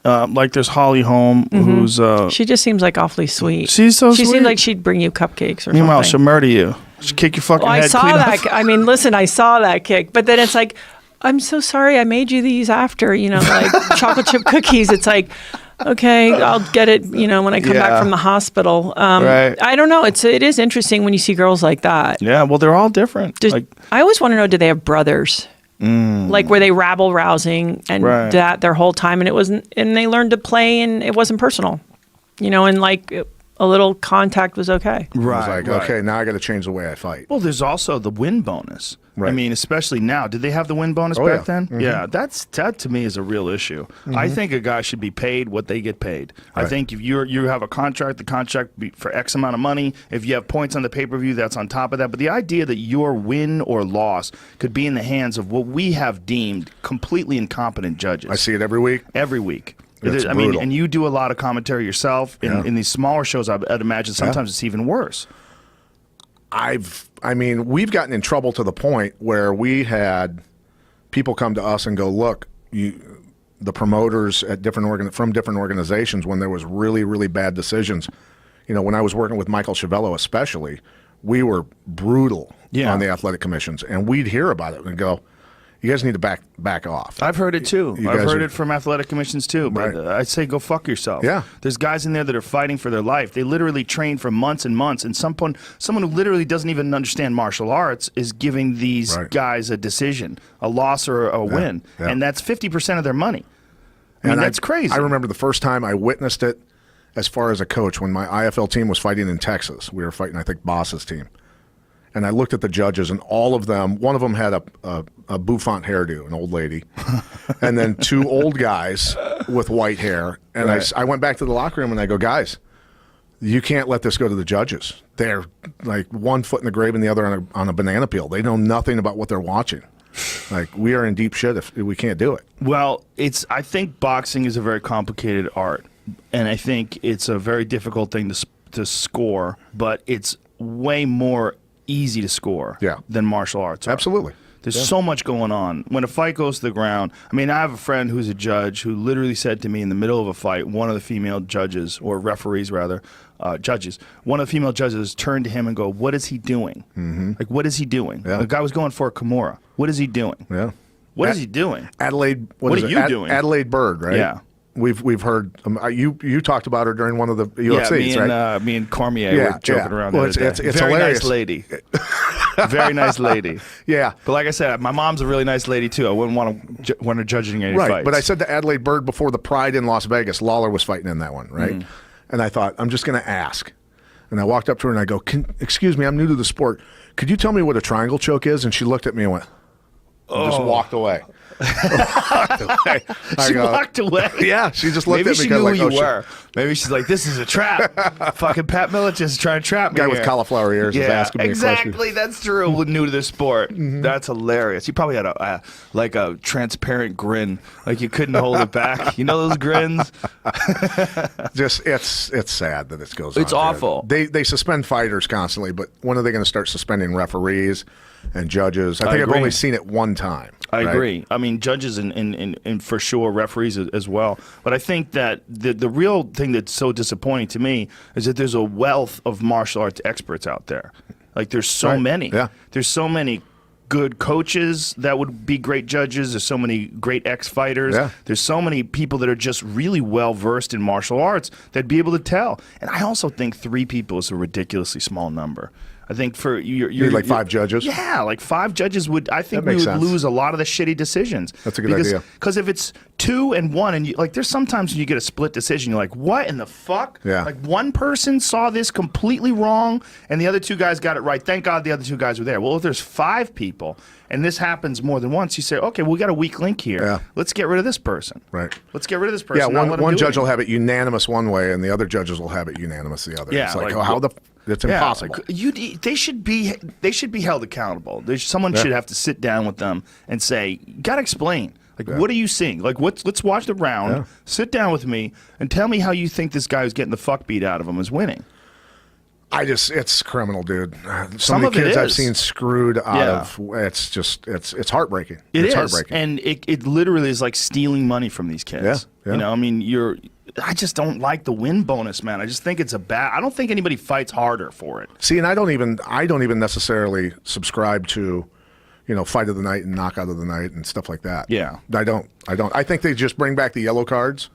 Like there's Holly Holm, who's... she just seems like awfully sweet. She's so sweet. She seems like she'd bring you cupcakes or Meanwhile, something. she'll murder you. She'll kick your fucking head clean off. I saw that. I mean, listen, I saw that kick. But then it's like, I'm so sorry I made you these after, like chocolate chip cookies. It's like, okay, I'll get it, when I come back from the hospital. Right. I don't know. It is interesting when you see girls like that. Yeah, well, they're all different. I always want to know, do they have brothers? Like, were they rabble rousing and that their whole time, and it wasn't, and they learned to play, and it wasn't personal, and like, a little contact was okay. I was like, okay, now I got to change the way I fight. Well, there's also the win bonus. Right. I mean, especially now. Did they have the win bonus back then? Mm-hmm. Yeah, that to me is a real issue. I think a guy should be paid what they get paid. Right. I think if you have a contract, the contract be for X amount of money. If you have points on the pay-per-view, that's on top of that. But the idea that your win or loss could be in the hands of what we have deemed completely incompetent judges. I see it every week. Every week. It's I mean, brutal. and you do a lot of commentary yourself. In these smaller shows, I'd imagine sometimes it's even worse. I mean, we've gotten in trouble to the point where we had people come to us and go, look, the promoters at from different organizations, when there was really, really bad decisions. You know, when I was working with Michael Chiavello especially, we were brutal on the athletic commissions. And we'd hear about it and go, you guys need to back off. I've heard it too. I've heard it from athletic commissions too. But I'd say go fuck yourself. Yeah. There's guys in there that are fighting for their life. They literally train for months and months. And someone who literally doesn't even understand martial arts is giving these guys a decision, a loss or a win. Yeah. And that's 50% of their money. I mean, that's crazy. I remember the first time I witnessed it as far as a coach when my IFL team was fighting in Texas. We were fighting, I think, Boss's team. And I looked at the judges, and all of them, one of them had a bouffant hairdo, an old lady, and then two old guys with white hair. And I went back to the locker room, and I go, guys, you can't let this go to the judges. They're like one foot in the grave and the other on a banana peel. They know nothing about what they're watching. Like, we are in deep shit if we can't do it. Well, I think boxing is a very complicated art, and I think it's a very difficult thing to score, but it's way more easy to score than martial arts are. Absolutely. There's so much going on. When a fight goes to the ground, I mean, I have a friend who's a judge who literally said to me in the middle of a fight, one of the female judges, or referees rather, judges, one of the female judges turned to him and go, what is he doing? Like, what is he doing? The guy was going for a Kimura. What is he doing? Yeah. What is he doing? Adelaide, what are you doing? Adelaide Bird, right? Yeah. We've heard you talked about her during one of the UFCs, right? Me and Cormier were joking around. Well, it's very hilarious. Nice lady, very nice lady. Yeah, but like I said, my mom's a really nice lady too. I wouldn't want her judging any fights. But I said to Adelaide Bird before the Pride in Las Vegas, Lawler was fighting in that one, right? And I thought, I'm just going to ask. And I walked up to her and I go, excuse me, I'm new to the sport. Could you tell me what a triangle choke is? And she looked at me and went, just walked away. She walked away. Yeah, she just looked Maybe at me. She knew like, who you were. Maybe she's like, "This is a trap." Fucking Pat Miletich is trying to trap me. Guy with cauliflower ears is asking me a question. Exactly. That's true. New to the sport. That's hilarious. He probably had a transparent grin, like you couldn't hold it back. You know those grins? Just it's sad that it goes on. It's awful. They suspend fighters constantly, but when are they going to start suspending referees and judges? I think I've only seen it one time. I agree. I mean, judges and for sure referees as well. But I think that the real thing that's so disappointing to me is that there's a wealth of martial arts experts out there. Like, there's so many. Yeah. There's so many good coaches that would be great judges. There's so many great ex-fighters. Yeah. There's so many people that are just really well-versed in martial arts that'd be able to tell. And I also think 3 people is a ridiculously small number. I think for you're like 5 judges. Yeah, like 5 judges would. I think we would lose a lot of the shitty decisions. That's a good idea. Because if it's 2 and 1, and there's sometimes when you get a split decision, you're like, what in the fuck? Yeah. Like, one person saw this completely wrong, and the other 2 guys got it right. Thank God the other 2 guys were there. Well, if there's 5 people, and this happens more than once, you say, okay, we got a weak link here. Yeah. Let's get rid of this person. Right. Let's get rid of this person. Yeah. One judge will have it unanimous one way, and the other judges will have it unanimous the other. Yeah. It's like, how the. It's impossible. They should be held accountable. Someone should have to sit down with them and say, "You gotta explain. Like, what are you seeing? Like, let's watch the round. Yeah. Sit down with me and tell me how you think this guy who's getting the fuck beat out of him is winning." It's criminal, dude. Some of the kids I've seen screwed out of. It's heartbreaking. It's heartbreaking. And it literally is like stealing money from these kids. Yeah. You know, I mean, I just don't like the win bonus, man. I just think it's I don't think anybody fights harder for it. See, and I don't even necessarily subscribe to, fight of the night and knockout of the night and stuff like that. Yeah. I don't. I think they just bring back the yellow cards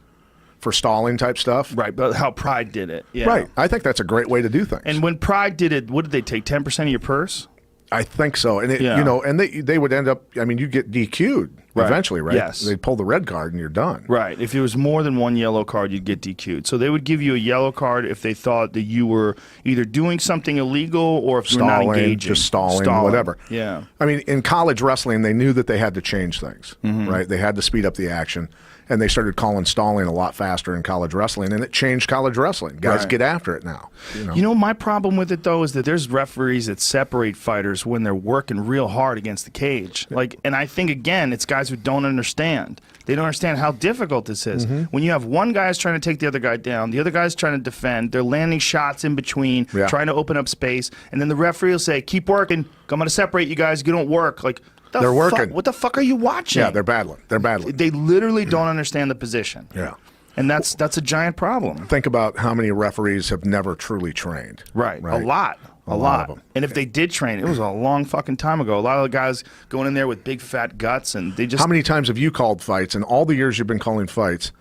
for stalling type stuff. Right, but how Pride did it. Yeah. Right. I think that's a great way to do things. And when Pride did it, what did they take, 10% of your purse? I think so, and Yeah. you know, and they would end up. I mean, you get DQ'd eventually, right? Yes. They'd pull the red card and you're done. Right. If there was more than one yellow card, you'd get DQ'd. So they would give you a yellow card if they thought that you were either doing something illegal or if you were not engaging. Just stalling, whatever. Yeah. I mean, in college wrestling, they knew that they had to change things, right? They had to speed up the action, and they started calling stalling a lot faster in college wrestling, and it changed college wrestling. Guys Right. get after it now. You know, my problem with it though is that there's referees that separate fighters when they're working real hard against the cage. Like, and I think again, it's guys who don't understand. They don't understand how difficult this is. When you have one guy's trying to take the other guy down, the other guy's trying to defend, they're landing shots in between, Yeah. trying to open up space, and then the referee will say, "Keep working. I'm going to separate you guys. You don't work." Like, They're working. What the fuck are you watching? Yeah, they're battling. They're battling. They literally don't understand the position. Yeah. And that's a giant problem. Think about how many referees have never truly trained. Right. A lot. A lot lot. of 'em. And if they did train, it was a long fucking time ago. A lot of the guys going in there with big fat guts and they just How many times have you called fights in all the years you've been calling fights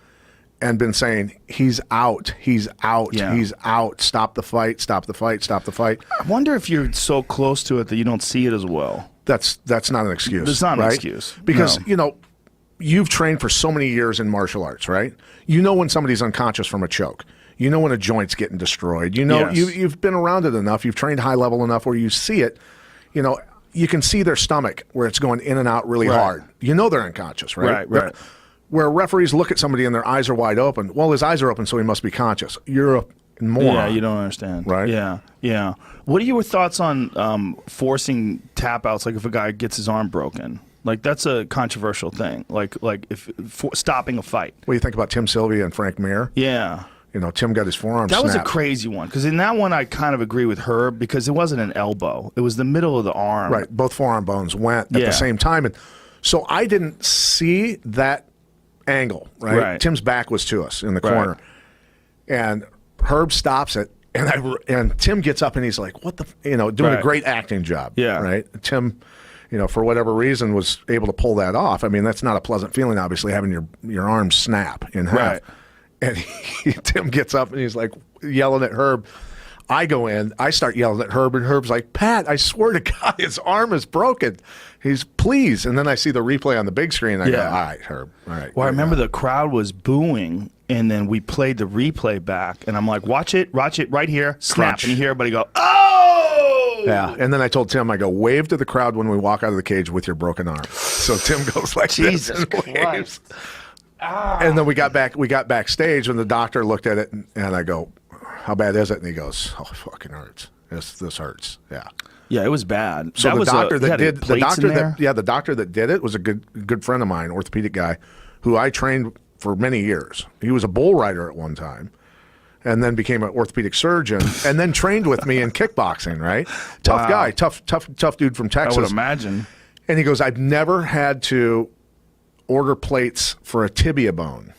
and been saying, he's out, he's out, Yeah. he's out, stop the fight, stop the fight, stop the fight? I wonder if you're so close to it that you don't see it as well. That's not an excuse. It's not an right? excuse. Because, No. you know, you've trained for so many years in martial arts, right? You know when somebody's unconscious from a choke. You know when a joint's getting destroyed. You know, Yes. you've been around it enough. You've trained high level enough where you see it. You know, you can see their stomach where it's going in and out really Right. hard. You know they're unconscious, right? Right. Where referees look at somebody and their eyes are wide open. Well, his eyes are open, so he must be conscious. You're a moron. Yeah, you don't understand. Right? Yeah, yeah. What are your thoughts on forcing tap outs, like if a guy gets his arm broken? Like, that's a controversial thing. Like if stopping a fight. What do you think about Tim Sylvia and Frank Mir? Yeah. You know, Tim got his forearm That was a snapped. crazy one. Because in that one, I kind of agree with Herb because it wasn't an elbow. It was the middle of the arm. Right. Both forearm bones went at Yeah. the same time. And so I didn't see that angle, right? Right. Tim's back was to us in the Right. corner. And Herb stops it. And Tim gets up and he's like, what the, doing Right. a great acting job. Yeah. Right. Tim, for whatever reason was able to pull that off. I mean, that's not a pleasant feeling, obviously, having your arm snap in half. Right. And Tim gets up and he's like yelling at Herb. I go in, I start yelling at Herb, and Herb's like, Pat, I swear to God, his arm is broken. He's, please. And then I see the replay on the big screen. I go, all right, Herb. All right. Well, I remember the crowd was booing, and then we played the replay back, and I'm like, watch it right here, snap. Crunch. And you hear everybody go, oh! Yeah. And then I told Tim, I go, wave to the crowd when we walk out of the cage with your broken arm. So Tim goes like Jesus this and waves. Christ. And then we got backstage, and the doctor looked at it, and I go, how bad is it? And he goes, oh, it fucking hurts. This hurts. Yeah. Yeah, it was bad. So that the was doctor they that had did plates in there? the doctor that did it was a good friend of mine, orthopedic guy, who I trained for many years. He was a bull rider at one time, and then became an orthopedic surgeon, and then trained with me in kickboxing. Right, tough Wow. guy, tough dude from I Texas. would imagine. And he goes, I've never had to order plates for a tibia bone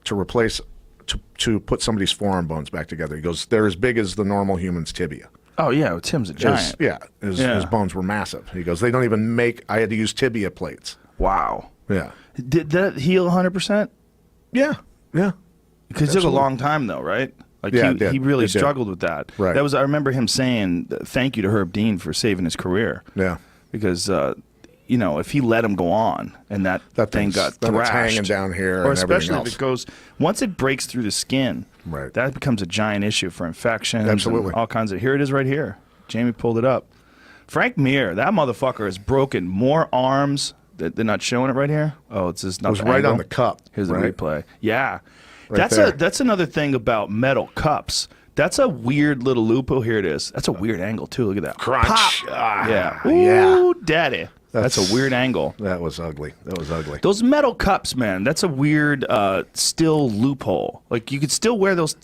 to replace to put somebody's forearm bones back together. He goes, they're as big as the normal human's tibia. Oh, yeah, Tim's a giant. His bones were massive. He goes, they don't even make, I had to use tibia plates. Wow. Yeah. Did that heal 100%? Yeah. Yeah. Because it took a long time, though, right? Like, Yeah, it did. he really It did. struggled with that. Right. That was, I remember him saying, thank you to Herb Dean for saving his career. Yeah. Because, if he let him go on and that thing thing's- got then it's thrashed. hanging down here Or and everything especially if else. it goes, once it breaks through the skin, Right. that becomes a giant issue for infections. Absolutely. And all kinds of, here it is right here. Jamie pulled it up. Frank Mir, that motherfucker has broken more arms. They're not showing it right here. Oh, it's just not. It was the right angle. on the cup. Here's right? the replay. Yeah, Right that's there. that's another thing about metal cups. That's a weird little loophole. Here it is. That's a weird angle too. Look at that. Crunch. Pop. Ah, Yeah. yeah. Ooh, daddy. That's a weird angle. That was ugly. Those metal cups, man. That's a weird still loophole. Like you could still wear those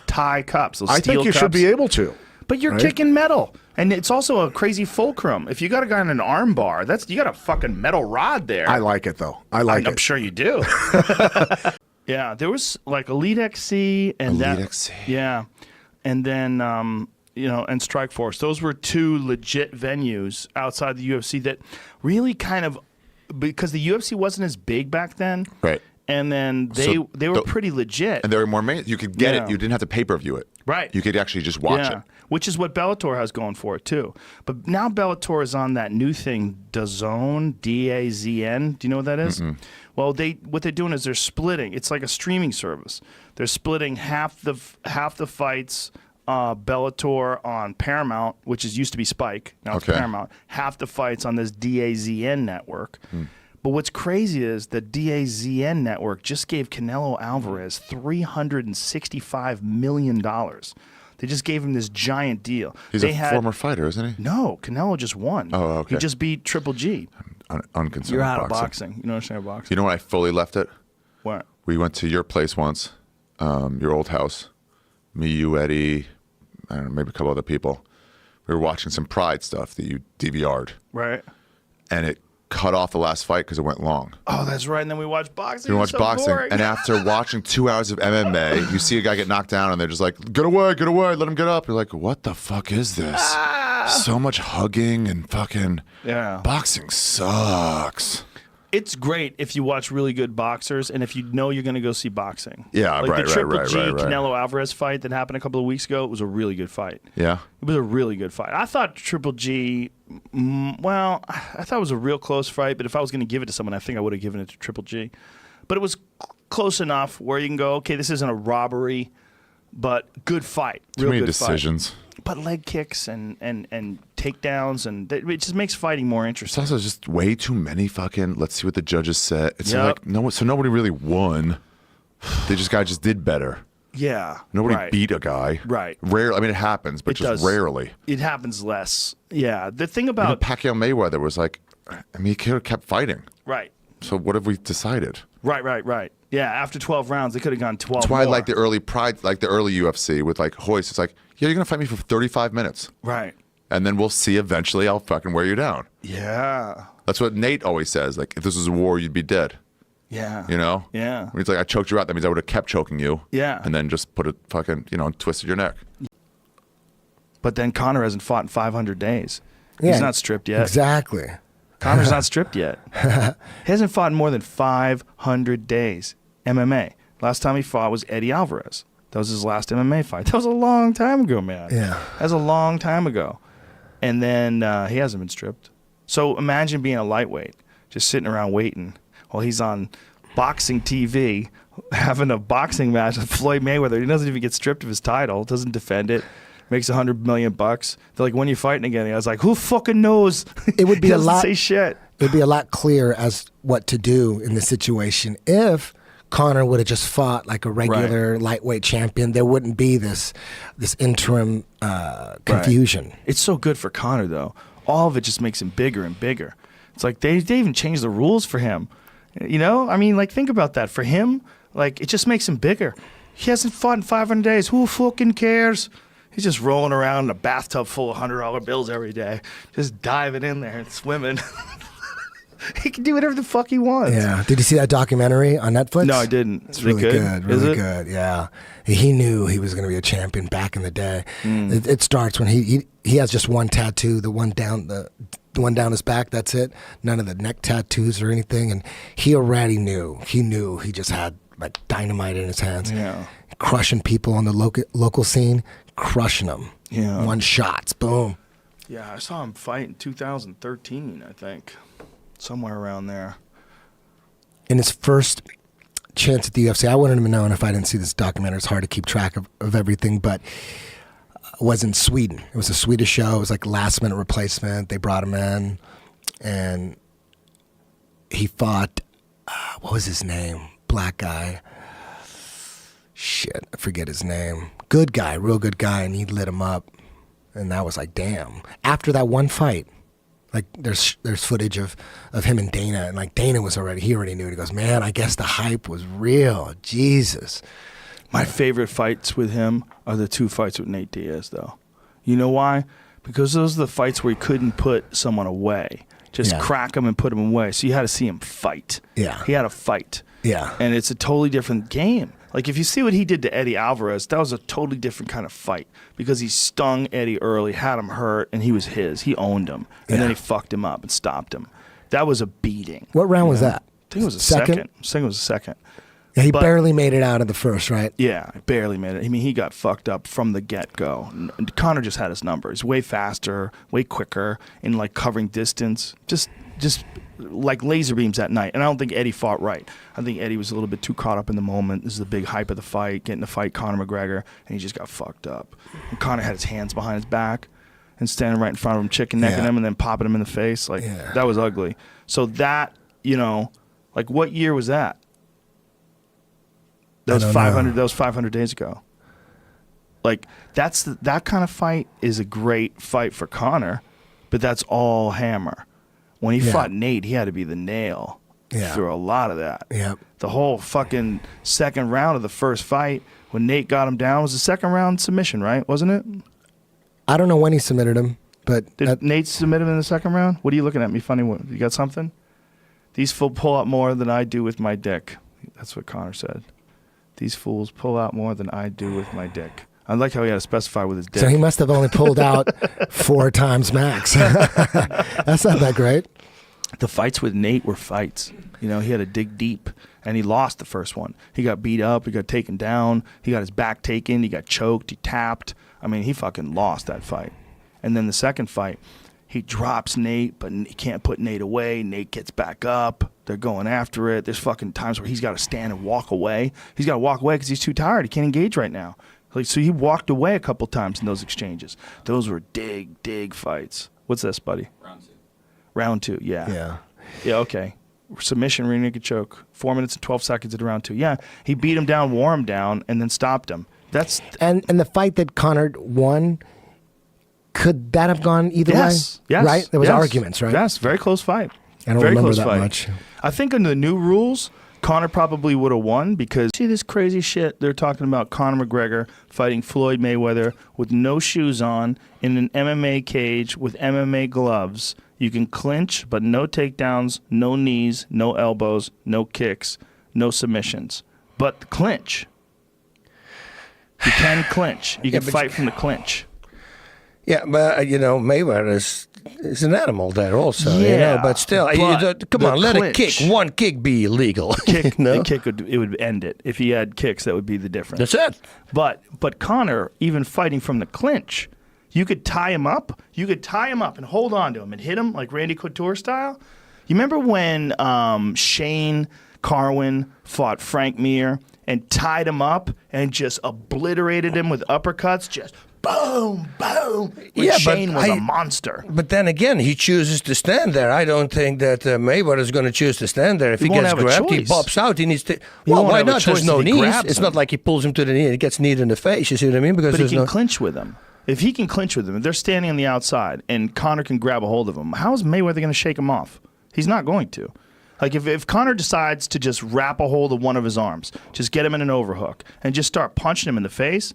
tie cups. Those I steel think you cups. should be able to. But you're right? kicking metal, and it's also a crazy fulcrum. If you got a guy in an arm bar, you got a fucking metal rod there. I like it, though. I'm I'm sure you do. Yeah, there was like Elite XC and Elite that. XC. Yeah, and then and Strike Force. Those were two legit venues outside the UFC that really kind of, because the UFC wasn't as big back then. Right. and then they were pretty legit. And they were more you could get Yeah. it. You didn't have to pay-per-view it. Right. You could actually just watch it. Which is what Bellator has going for it too. But now Bellator is on that new thing, DAZN, DAZN. Do you know what that is? Well, what they're doing is they're splitting. It's like a streaming service. They're splitting half the fights, Bellator on Paramount, which used to be Spike. Now it's Paramount. Half the fights on this DAZN network. But what's crazy is the DAZN network just gave Canelo Alvarez $365 million. They just gave him this giant deal. He's a former fighter, isn't he? No, Canelo just won. Oh, okay. He just beat Triple G. Unconcerned. You're out of boxing. You don't understand boxing. You know when I fully left it? What? We went to your place once, your old house. Me, you, Eddie, I don't know, maybe a couple other people. We were watching some Pride stuff that you DVR'd. Right. And it cut off the last fight because it went long. Oh, that's right. And then we watched boxing. We watched boxing. Boring. And after watching 2 hours of MMA, you see a guy get knocked down and they're just like, get away, let him get up. You're like, what the fuck is this? So much hugging and fucking boxing sucks. It's great if you watch really good boxers and if you know you're going to go see boxing. Yeah, like the Triple G Canelo Alvarez fight that happened a couple of weeks ago, it was a really good fight. Yeah. It was a really good fight. I thought Triple G, I thought it was a real close fight, but if I was going to give it to someone, I think I would have given it to Triple G. But it was close enough where you can go, okay, this isn't a robbery, but good fight. Too many decisions. Fight. But leg kicks and takedowns, and it just makes fighting more interesting. It's also just way too many fucking, let's see what the judges said. It's like, so nobody really won. They just did better. Yeah. Nobody beat a guy. Right. Rarely. I mean, it happens, but just rarely. It happens less. Yeah. The thing about Pacquiao Mayweather was like, I mean, he could have kept fighting. Right. So what have we decided? Right. Yeah, after 12 rounds, they could have gone 12 That's why more. I like the early Pride, like the early UFC with like Hoist. It's like, yeah, you're going to fight me for 35 minutes. Right. And then we'll see eventually I'll fucking wear you down. Yeah. That's what Nate always says. Like, if this was a war, you'd be dead. Yeah. You know? Yeah. When he's like, I choked you out, that means I would have kept choking you. Yeah. And then just put it fucking, and twisted your neck. But then Conor hasn't fought in 500 days. He's not stripped yet. Exactly. Conor's not stripped yet. He hasn't fought in more than 500 days. MMA. Last time he fought was Eddie Alvarez. That was his last MMA fight. That was a long time ago, man. Yeah. That was a long time ago. And then he hasn't been stripped. So imagine being a lightweight, just sitting around waiting while he's on boxing TV, having a boxing match with Floyd Mayweather. He doesn't even get stripped of his title, doesn't defend it, makes $100 million. They're like, when are you fighting again? And I was like, who fucking knows? It would be he a doesn't lot. say shit. It would be a lot clearer as what to do in this situation if Conor would have just fought like a regular lightweight champion. There wouldn't be this interim confusion. Right. It's so good for Conor, though. All of it just makes him bigger and bigger. It's like they even changed the rules for him. I mean, like, think about that. For him, like, it just makes him bigger. He hasn't fought in 500 days. Who fucking cares? He's just rolling around in a bathtub full of $100 bills every day, just diving in there and swimming. He can do whatever the fuck he wants. Yeah. Did you see that documentary on Netflix? No, I didn't. It's really good. Really good. Yeah. He knew he was going to be a champion back in the day. It starts when he has just one tattoo, the one down his back. That's it. None of the neck tattoos or anything. And he already knew. He knew he just had like dynamite in his hands. Yeah. Crushing people on the local scene, crushing them. Yeah. One shots. Boom. Yeah, I saw him fight in 2013, I think. Somewhere around there. In his first chance at the UFC, I wouldn't have known if I didn't see this documentary. It's hard to keep track of everything, but was in Sweden. It was a Swedish show. It was like last minute replacement. They brought him in, and he fought. What was his name? Black guy. Shit, I forget his name. Good guy, real good guy, and he lit him up, and that was like, damn. After that one fight. Like there's footage of him and Dana, and like Dana he already knew. He goes, man, I guess the hype was real. Jesus. My favorite fights with him are the two fights with Nate Diaz, though. You know why? Because those are the fights where he couldn't put someone away. Just crack him and put him away. So you had to see him fight. Yeah. He had to fight. Yeah. And it's a totally different game. Like, if you see what he did to Eddie Alvarez, that was a totally different kind of fight because he stung Eddie early, had him hurt, and he was his. He owned him. And then he fucked him up and stopped him. That was a beating. What round was that? think it was a second. I think it was a second. Yeah, he barely made it out of the first, right? Yeah, barely made it. I mean, he got fucked up from the get-go. Conor just had his number. He's way faster, way quicker in like covering distance. Just like laser beams at night. And I don't think Eddie fought right. I think Eddie was a little bit too caught up in the moment. This is the big hype of the fight, getting to fight Conor McGregor, and he just got fucked up. And Conor had his hands behind his back and standing right in front of him, chicken necking him, and then popping him in the face. Like that was ugly. So that, like what year was that? That was 500. That was 500 days ago. Like that kind of fight is a great fight for Conor, but that's all hammer. When he fought Nate, he had to be the nail through a lot of that. Yeah. The whole fucking second round of the first fight, when Nate got him down, was the second round submission, right? Wasn't it? I don't know when he submitted him, but did Nate submit him in the second round? What are you looking at me funny? You got something? These fools pull out more than I do with my dick. That's what Conor said. These fools pull out more than I do with my dick. I like how he had to specify with his dick. So he must have only pulled out 4 times max. That's not that great. The fights with Nate were fights. He had to dig deep, and he lost the first one. He got beat up. He got taken down. He got his back taken. He got choked. He tapped. I mean, he fucking lost that fight. And then the second fight, he drops Nate, but he can't put Nate away. Nate gets back up. They're going after it. There's fucking times where he's got to stand and walk away. He's got to walk away because he's too tired. He can't engage right now. So he walked away a couple times in those exchanges. Those were dig fights. What's this, buddy? Round two, yeah. Yeah, okay. Submission, rear naked choke. 4 minutes and 12 seconds into round two. Yeah, he beat him down, wore him down, and then stopped him. And the fight that Conor won, could that have gone either way? Yes. Right? There was arguments, right? Yes, very close fight. I don't remember that much. I think under the new rules, Conor probably would have won because see this crazy shit they're talking about Conor McGregor fighting Floyd Mayweather with no shoes on in an MMA cage with MMA gloves. You can clinch, but no takedowns, no knees, no elbows, no kicks, no submissions. But clinch. You can clinch. You can fight from the clinch. Yeah, but Mayweather is an animal there also. But still, come on, let one kick be illegal. The kick would end it. If he had kicks, that would be the difference. That's it. But Conor, even fighting from the clinch, you could tie him up. You could tie him up and hold on to him and hit him like Randy Couture style. You remember when Shane Carwin fought Frank Mir and tied him up and just obliterated him with uppercuts, just boom, boom. Shane was a monster. But then again, he chooses to stand there. I don't think that Mayweather is going to choose to stand there. If he gets grabbed, he pops out. He needs to. Well, why not? There's no knees. It's not like he pulls him to the knee and he gets kneed in the face. You see what I mean? But he can clinch with him. If he can clinch with him, if they're standing on the outside and Conor can grab a hold of him, how is Mayweather going to shake him off? He's not going to. Like if Conor decides to just wrap a hold of one of his arms, just get him in an overhook, and just start punching him in the face,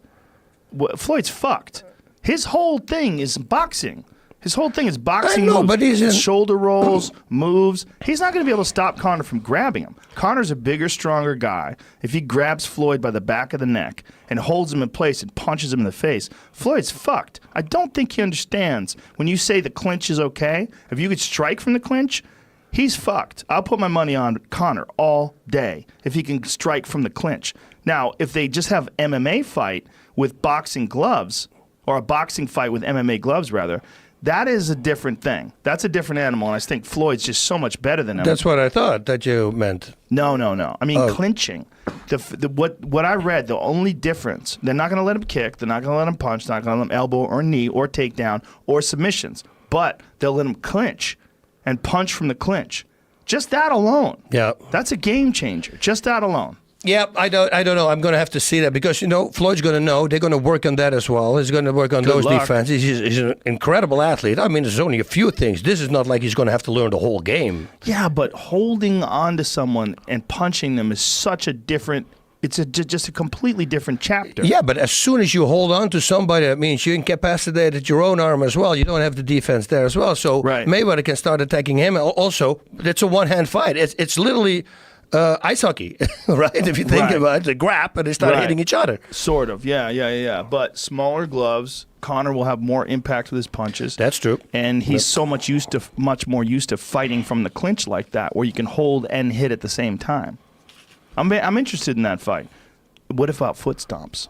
Floyd's fucked. His whole thing is boxing. His whole thing is boxing moves, but he's shoulder rolls, moves. He's not going to be able to stop Conor from grabbing him. Conor's a bigger, stronger guy. If he grabs Floyd by the back of the neck and holds him in place and punches him in the face, Floyd's fucked. I don't think he understands. When you say the clinch is okay, if you could strike from the clinch, he's fucked. I'll put my money on Conor all day if he can strike from the clinch. Now, if they just have MMA fight with boxing gloves, or a boxing fight with MMA gloves, rather, that is a different thing. That's a different animal, and I think Floyd's just so much better than him. That's what I thought that you meant. No. I mean, clinching. What I read, the only difference, they're not going to let him kick, they're not going to let him punch, they're not going to let him elbow or knee or takedown or submissions, but they'll let him clinch and punch from the clinch. Just that alone. Yeah. That's a game changer. Just that alone. Yeah, I don't know. I'm going to have to see that because, Floyd's going to know. They're going to work on that as well. He's going to work on those defenses. He's an incredible athlete. I mean, there's only a few things. This is not like he's going to have to learn the whole game. Yeah, but holding on to someone and punching them is such a different... It's just a completely different chapter. Yeah, but as soon as you hold on to somebody, that means you incapacitated your own arm as well. You don't have the defense there as well. So Mayweather can start attacking him. Also, it's a one-hand fight. It's literally... Ice hockey, right? If you think about it, they grab and they start hitting each other. Sort of, yeah. But smaller gloves, Conor will have more impact with his punches. That's true. And he's much more used to fighting from the clinch like that, where you can hold and hit at the same time. I'm interested in that fight. What about foot stomps?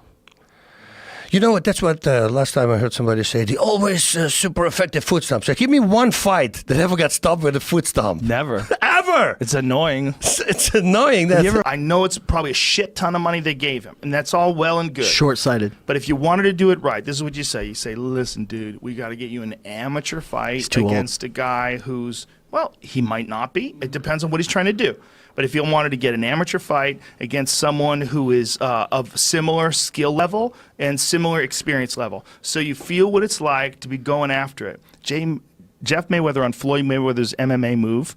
You know what? That's what last time I heard somebody say. The always super effective foot stomps. So give me one fight that ever got stopped with a foot stomp. Never. Ever. It's annoying. It's annoying. I know it's probably a shit ton of money they gave him, and that's all well and good. Short-sighted. But if you wanted to do it right, this is what you say. You say, listen, dude, we got to get you an amateur fight against a guy who's, well, he might not be. It depends on what he's trying to do. But if you wanted to get an amateur fight against someone who is of similar skill level and similar experience level, so you feel what it's like to be going after it. Jeff Mayweather on Floyd Mayweather's MMA move,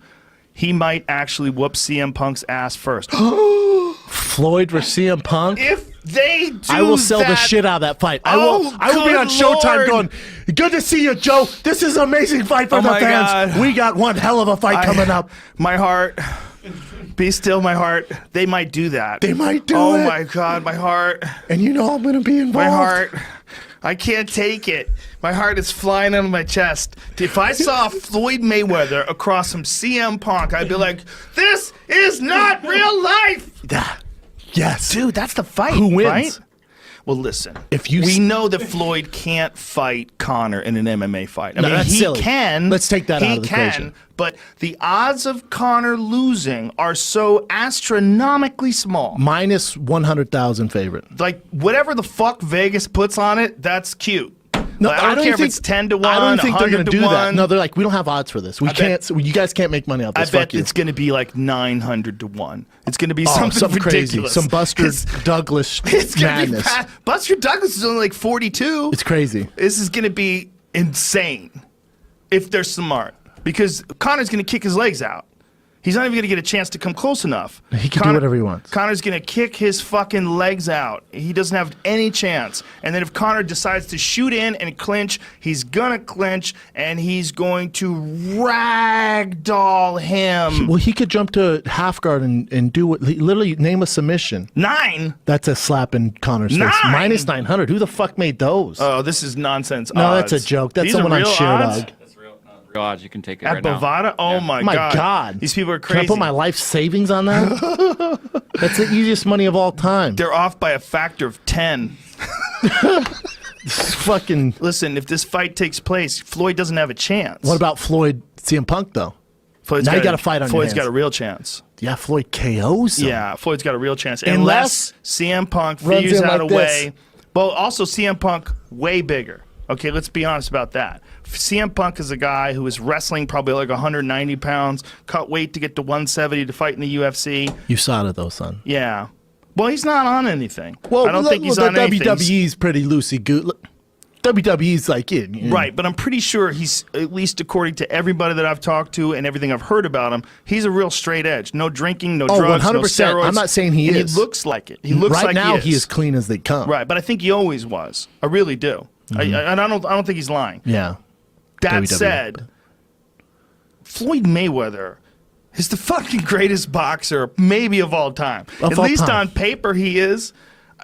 he might actually whoop CM Punk's ass first. Floyd versus CM Punk? If they do I will sell the shit out of that fight. I will be on Showtime going, good to see you, Joe. This is an amazing fight for the fans. God. We got one hell of a fight coming up. My heart... Be still, my heart. They might do that. They might do it. Oh, my God, my heart. And you know I'm going to be involved. My heart. I can't take it. My heart is flying out of my chest. If I saw Floyd Mayweather across from CM Punk, I'd be like, this is not real life. Yes. Dude, that's the fight. Who wins? Right? Well, listen. We know that Floyd can't fight Conor in an MMA fight. I mean, that's he silly. can. Let's take that out of the equation. But the odds of Conor losing are so astronomically small. Minus 100,000 favorite. Like, whatever the fuck Vegas puts on it, that's cute. No, like, I don't care if it's 10-1. I don't think they're going to do 100-1. that. No, they're like, we don't have odds for this. You guys can't make money off this. I bet it's going to be like 900-1. It's going to be something ridiculous. Crazy. Some Buster Douglas madness. Buster Douglas is only like 42. It's crazy. This is going to be insane if they're smart, because Conor's going to kick his legs out. He's not even going to get a chance to come close enough. He can do whatever he wants. Conor's going to kick his fucking legs out. He doesn't have any chance. And then if Conor decides to shoot in and clinch, he's going to clinch, and he's going to ragdoll him. Well, he could jump to half guard and do what, literally name a submission. 9. That's a slap in Conor's face. Minus 900. Who the fuck made those? Oh, this is nonsense. No, odds. That's a joke. That's These someone on odds? ShareDog. Real odds, you can take it At right Bovada? now. Oh my God. These people are crazy. Can I put my life savings on that? That's the easiest money of all time. They're off by a factor of 10. Fucking. Listen, if this fight takes place, Floyd doesn't have a chance. What about Floyd CM Punk though? Now you got to fight on Floyd's your hands. got a real chance. Yeah, Floyd KOs him. Yeah, Floyd's got a real chance. Unless CM Punk figures out a way. Well, also CM Punk way bigger. Okay, let's be honest about that. CM Punk is a guy who was wrestling probably like 190 pounds, cut weight to get to 170 to fight in the UFC. You saw it though, son. Yeah. Well, he's not on anything. Well, I don't think he's on anything. WWE's pretty loosey-goosey. WWE's like it. Right, but I'm pretty sure he's, at least according to everybody that I've talked to and everything I've heard about him, he's a real straight edge. No drinking, no drugs, 100%. No steroids. I'm not saying he is. He looks like it. He looks right like now he is. He is clean as they come. Right, but I think he always was. I really do. And I don't think he's lying. Yeah. That said, Floyd Mayweather is the fucking greatest boxer maybe of all time. At least on paper he is.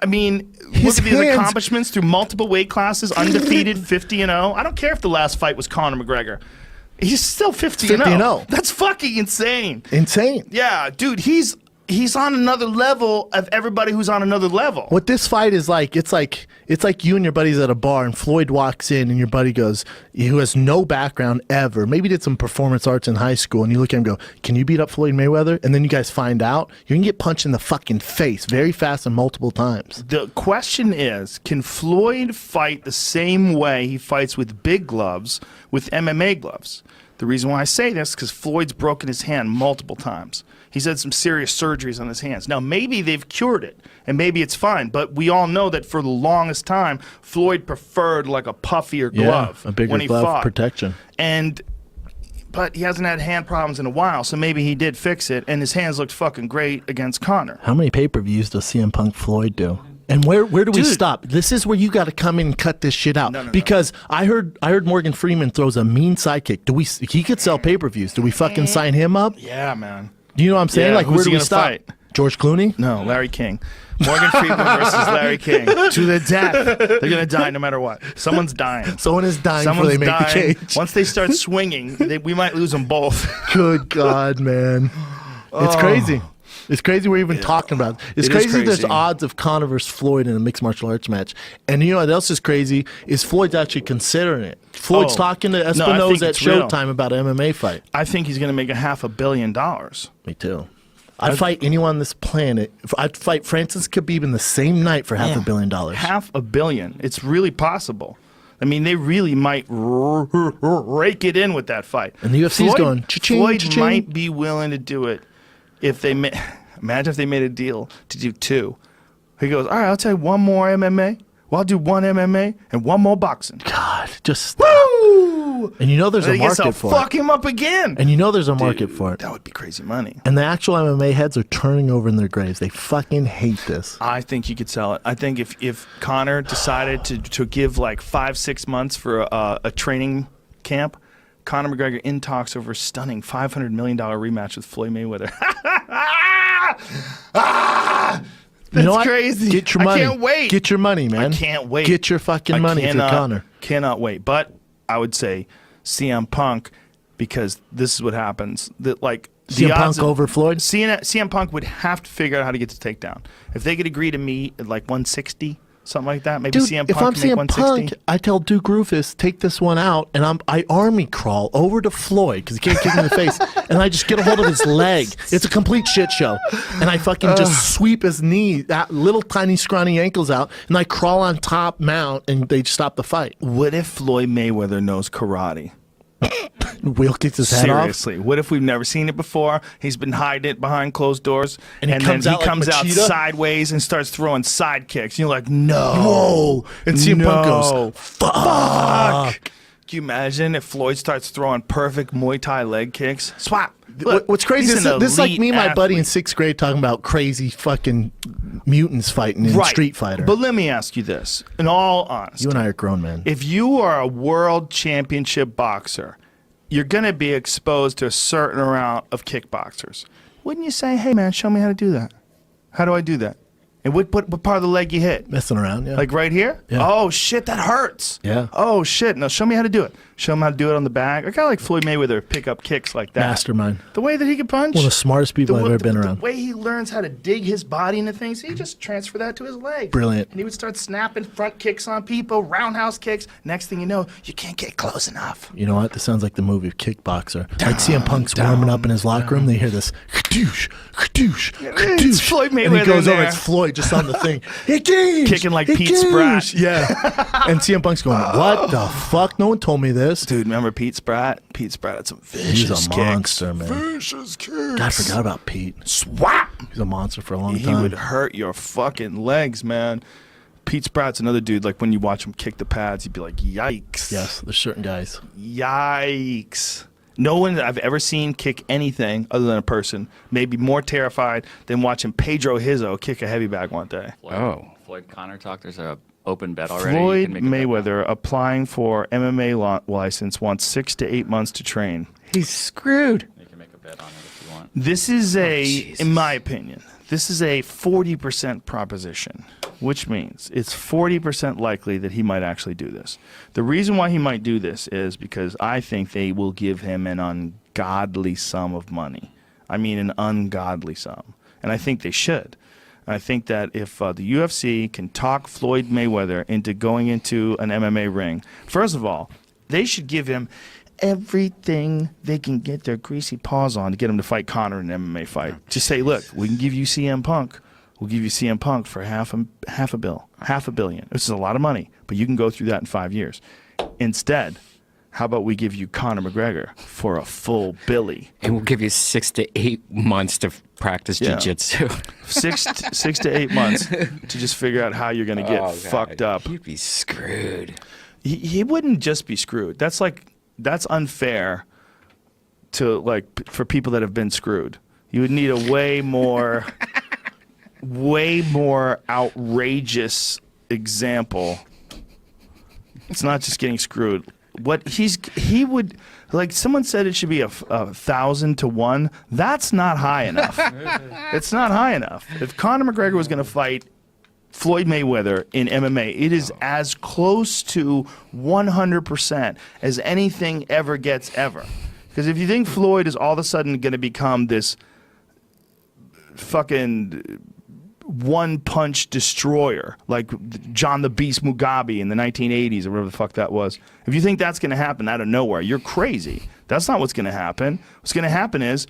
I mean, look at these accomplishments through multiple weight classes, undefeated, 50-0. I don't care if the last fight was Conor McGregor. He's still 50-0. That's fucking insane. Insane. Yeah, dude, he's on another level of everybody who's on another level. What this fight is like, it's like you and your buddies at a bar, and Floyd walks in, and your buddy goes, who has no background ever, maybe did some performance arts in high school, and you look at him and go, can you beat up Floyd Mayweather? And then you guys find out, you're going to get punched in the fucking face very fast and multiple times. The question is, can Floyd fight the same way he fights with big gloves with MMA gloves? The reason why I say this is because Floyd's broken his hand multiple times. He's had some serious surgeries on his hands. Now, maybe they've cured it, and maybe it's fine, but we all know that for the longest time, Floyd preferred like a puffier glove a bigger when he glove fought. Protection. But he hasn't had hand problems in a while, so maybe he did fix it, and his hands looked fucking great against Conor. How many pay-per-views does CM Punk Floyd do? And where do we stop? This is where you got to come in and cut this shit out. Because I heard Morgan Freeman throws a mean sidekick. He could sell pay-per-views. Do we fucking sign him up? Yeah, man. Do you know what I'm saying? Yeah, like, who's where do he we gonna stop? fight? George Clooney? No, Larry King. Morgan Freeman versus Larry King. To the death. They're going to die no matter what. Someone's dying. Someone is dying Someone's before they make dying. the cage. Once they start swinging, we might lose them both. Good God, man. It's crazy. It's crazy we're even talking about it. It's crazy there's odds of Conor versus Floyd in a mixed martial arts match. And you know what else is crazy? Is Floyd's actually considering it. Floyd's talking to Espinosa at Showtime about an MMA fight. I think he's going to make $500 million. Me too. I'd fight anyone on this planet. I'd fight Francis Khabib in the same night for $500 million. $500 million. It's really possible. I mean, they really might rake it in with that fight. And the UFC's going, cha-ching, Floyd cha-ching. might be willing to do it if they imagine if they made a deal to do 2. He goes, all right, I'll tell you one more MMA. Well, I'll do one MMA and one more boxing. God, just woo! And you know there's a market for it. Fuck him up again. And you know there's a market for it. That would be crazy money. And the actual MMA heads are turning over in their graves. They fucking hate this. I think you could sell it. I think if Conor decided to give like 5-6 months for a training camp, Conor McGregor in talks over a stunning $500 million rematch with Floyd Mayweather. That's You know what? crazy. Get your money. I can't wait. Get your money, man. I can't wait. Get your fucking money if you're Conor. Cannot wait. But I would say CM Punk, because this is what happens. That like CM Punk over Floyd? CM Punk would have to figure out how to get the takedown. If they could agree to meet at like 160, something like that, maybe Dude, CM Punk if I'm can make CM 160. Punk, I tell Duke Rufus, take this one out, and I army crawl over to Floyd because he can't kick him in the face, and I just get a hold of his leg. It's a complete shit show, and I fucking just sweep his knee, that little tiny scrawny ankles out, and I crawl on top mount, and they stop the fight. What if Floyd Mayweather knows karate? Wheel kicks his head off. Seriously, what if we've never seen it before? He's been hiding it behind closed doors, And he comes then out he like comes out Machida? sideways and starts throwing side kicks. And you're like, no, Whoa. And CM Punk goes, no, fuck. Can you imagine if Floyd starts throwing perfect Muay Thai leg kicks? Swap. Look, What's crazy he's is an this is like elite me and my buddy in athlete. 6th grade talking about crazy fucking mutants fighting in Street Fighter. But let me ask you this, in all honesty. You and I are grown men. If you are a world championship boxer, you're going to be exposed to a certain amount of kickboxers. Wouldn't you say, hey, man, show me how to do that? How do I do that? And what part of the leg you hit? Messing around, yeah. Like right here? Yeah. Oh, shit, that hurts. Yeah. Oh, shit. Now show me how to do it. Show him how to do it on the back. I kind of like Floyd Mayweather pick up kicks like that. Mastermind. The way that he can punch. One of the smartest people I've ever been The around. way he learns how to dig his body into things, he just transferred that to his leg. Brilliant. And he would start snapping front kicks on people, roundhouse kicks. Next thing you know, you can't get close enough. You know what? This sounds like the movie Kickboxer. Like CM Punk's warming up in his locker room. They hear this, kadoosh, kadoosh, kadoosh. It's Floyd Mayweather And he goes in over, there. it's Floyd just on the thing. Kicking like Pete Spratt. Yeah. And CM Punk's going, what the fuck? No one told me this. Dude, remember Pete Spratt? Pete Spratt had some vicious He's a kicks. monster, man. Vicious kicks. God, I forgot about Pete. Swap! He's a monster for a long He time. would hurt your fucking legs, man. Pete Spratt's another dude, like when you watch him kick the pads, you'd be like, yikes. Yes, there's certain guys. Yikes. No one that I've ever seen kick anything other than a person maybe more terrified than watching Pedro Hizzo kick a heavy bag one day. Floyd Conor talk. There's a open bet already. You Floyd can make a bet now. Mayweather applying for MMA license wants 6 to 8 months to train. He's screwed. You can make a bet on it if you want. This is in my opinion, this is a 40% proposition, which means it's 40% likely that he might actually do this. The reason why he might do this is because I think they will give him an ungodly sum of money. I mean, an ungodly sum. And I think they should. And I think that if the UFC can talk Floyd Mayweather into going into an MMA ring, first of all, they should give him everything they can get their greasy paws on to get him to fight Conor in an MMA fight. Just say, look, we can give you CM Punk. We'll give you CM Punk for half a billion. This is a lot of money, but you can go through that in 5 years. Instead, how about we give you Conor McGregor for a full billy? And we'll give you 6 to 8 months to practice jiu-jitsu. 6 to 8 months to just figure out how you're going to get fucked up. You'd be screwed. He wouldn't just be screwed. That's unfair to for people that have been screwed. You would need a way more outrageous example. It's not just getting screwed. he would, like someone said it should be a 1,000 to 1. That's not high enough. It's not high enough. If Conor McGregor was going to fight Floyd Mayweather in MMA, it is as close to 100% as anything ever gets ever. Because if you think Floyd is all of a sudden going to become this fucking one-punch destroyer like John the Beast Mugabe in the 1980s or whatever the fuck that was, if you think that's going to happen out of nowhere, you're crazy. That's not what's going to happen. What's going to happen is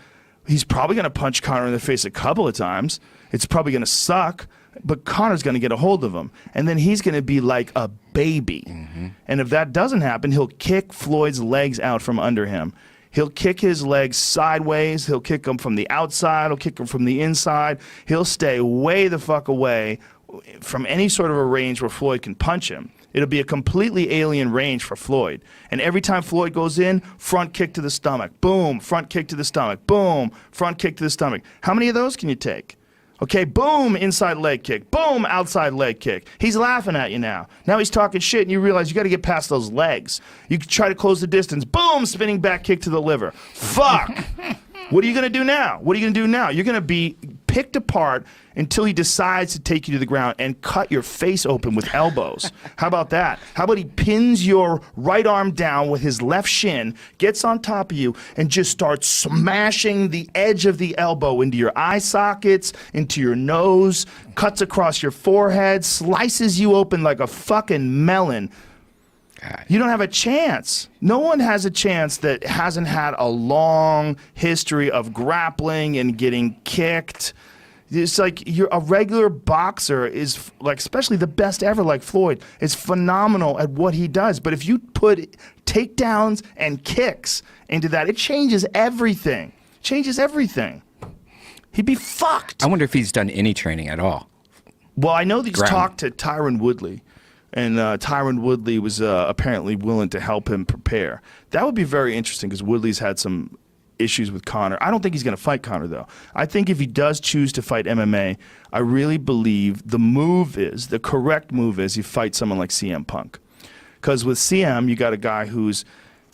he's probably going to punch Conor in the face a couple of times. It's probably going to suck, but Conor's going to get a hold of him. And then he's going to be like a baby. And if that doesn't happen, he'll kick Floyd's legs out from under him. He'll kick his legs sideways. He'll kick them from the outside. He'll kick them from the inside. He'll stay way the fuck away from any sort of a range where Floyd can punch him. It'll be a completely alien range for Floyd. And every time Floyd goes in, front kick to the stomach. Boom, front kick to the stomach. Boom, front kick to the stomach. How many of those can you take? Okay, boom, inside leg kick. Boom, outside leg kick. He's laughing at you now. Now he's talking shit, and you realize you got to get past those legs. You try to close the distance. Boom, spinning back kick to the liver. Fuck. What are you going to do now? What are you going to do now? You're going to be picked apart until he decides to take you to the ground and cut your face open with elbows. How about that? How about he pins your right arm down with his left shin, gets on top of you, and just starts smashing the edge of the elbow into your eye sockets, into your nose, cuts across your forehead, slices you open like a fucking melon. You don't have a chance. No one has a chance that hasn't had a long history of grappling and getting kicked. It's like a regular boxer is like, especially the best ever like Floyd, is phenomenal at what he does. But if you put takedowns and kicks into that, it changes everything. Changes everything. He'd be fucked. I wonder if he's done any training at all. Well, I know that he's talked to Tyron Woodley. And Tyron Woodley was apparently willing to help him prepare. That would be very interesting because Woodley's had some issues with Conor. I don't think he's going to fight Conor, though. I think if he does choose to fight MMA, I really believe the correct move is you fight someone like CM Punk. Because with CM, you got a guy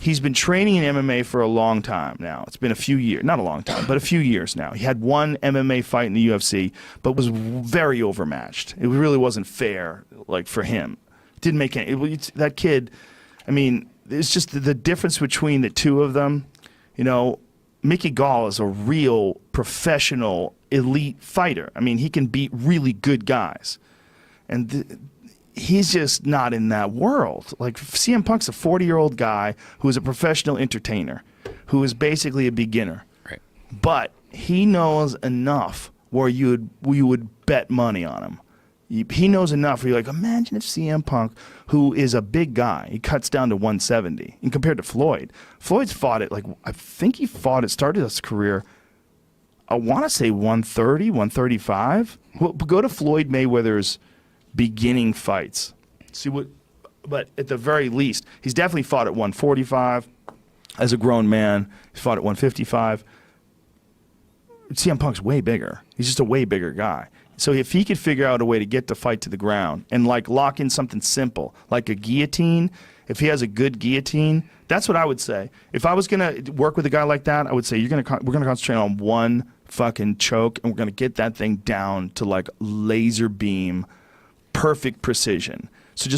he's been training in MMA for a long time now. It's been a few years, not a long time, but a few years now. He had one MMA fight in the UFC, but was very overmatched. It really wasn't fair, like, for him. Didn't make any. That kid, I mean, it's just the difference between the two of them. You know, Mickey Gall is a real professional elite fighter. I mean, he can beat really good guys, and he's just not in that world. Like CM Punk's a 40-year-old guy who is a professional entertainer, who is basically a beginner. Right. But he knows enough where you would bet money on him. He knows enough where you're like, imagine if CM Punk, who is a big guy, he cuts down to 170. And compared to Floyd's fought it, like, I think he started his career, I want to say 130, 135. Well, go to Floyd Mayweather's beginning fights. But at the very least, he's definitely fought at 145 as a grown man. He's fought at 155. CM Punk's way bigger. He's just a way bigger guy. So if he could figure out a way to get the fight to the ground and like lock in something simple, like a guillotine, if he has a good guillotine, that's what I would say. If I was going to work with a guy like that, I would say we're going to concentrate on one fucking choke and we're going to get that thing down to like laser beam, perfect precision. So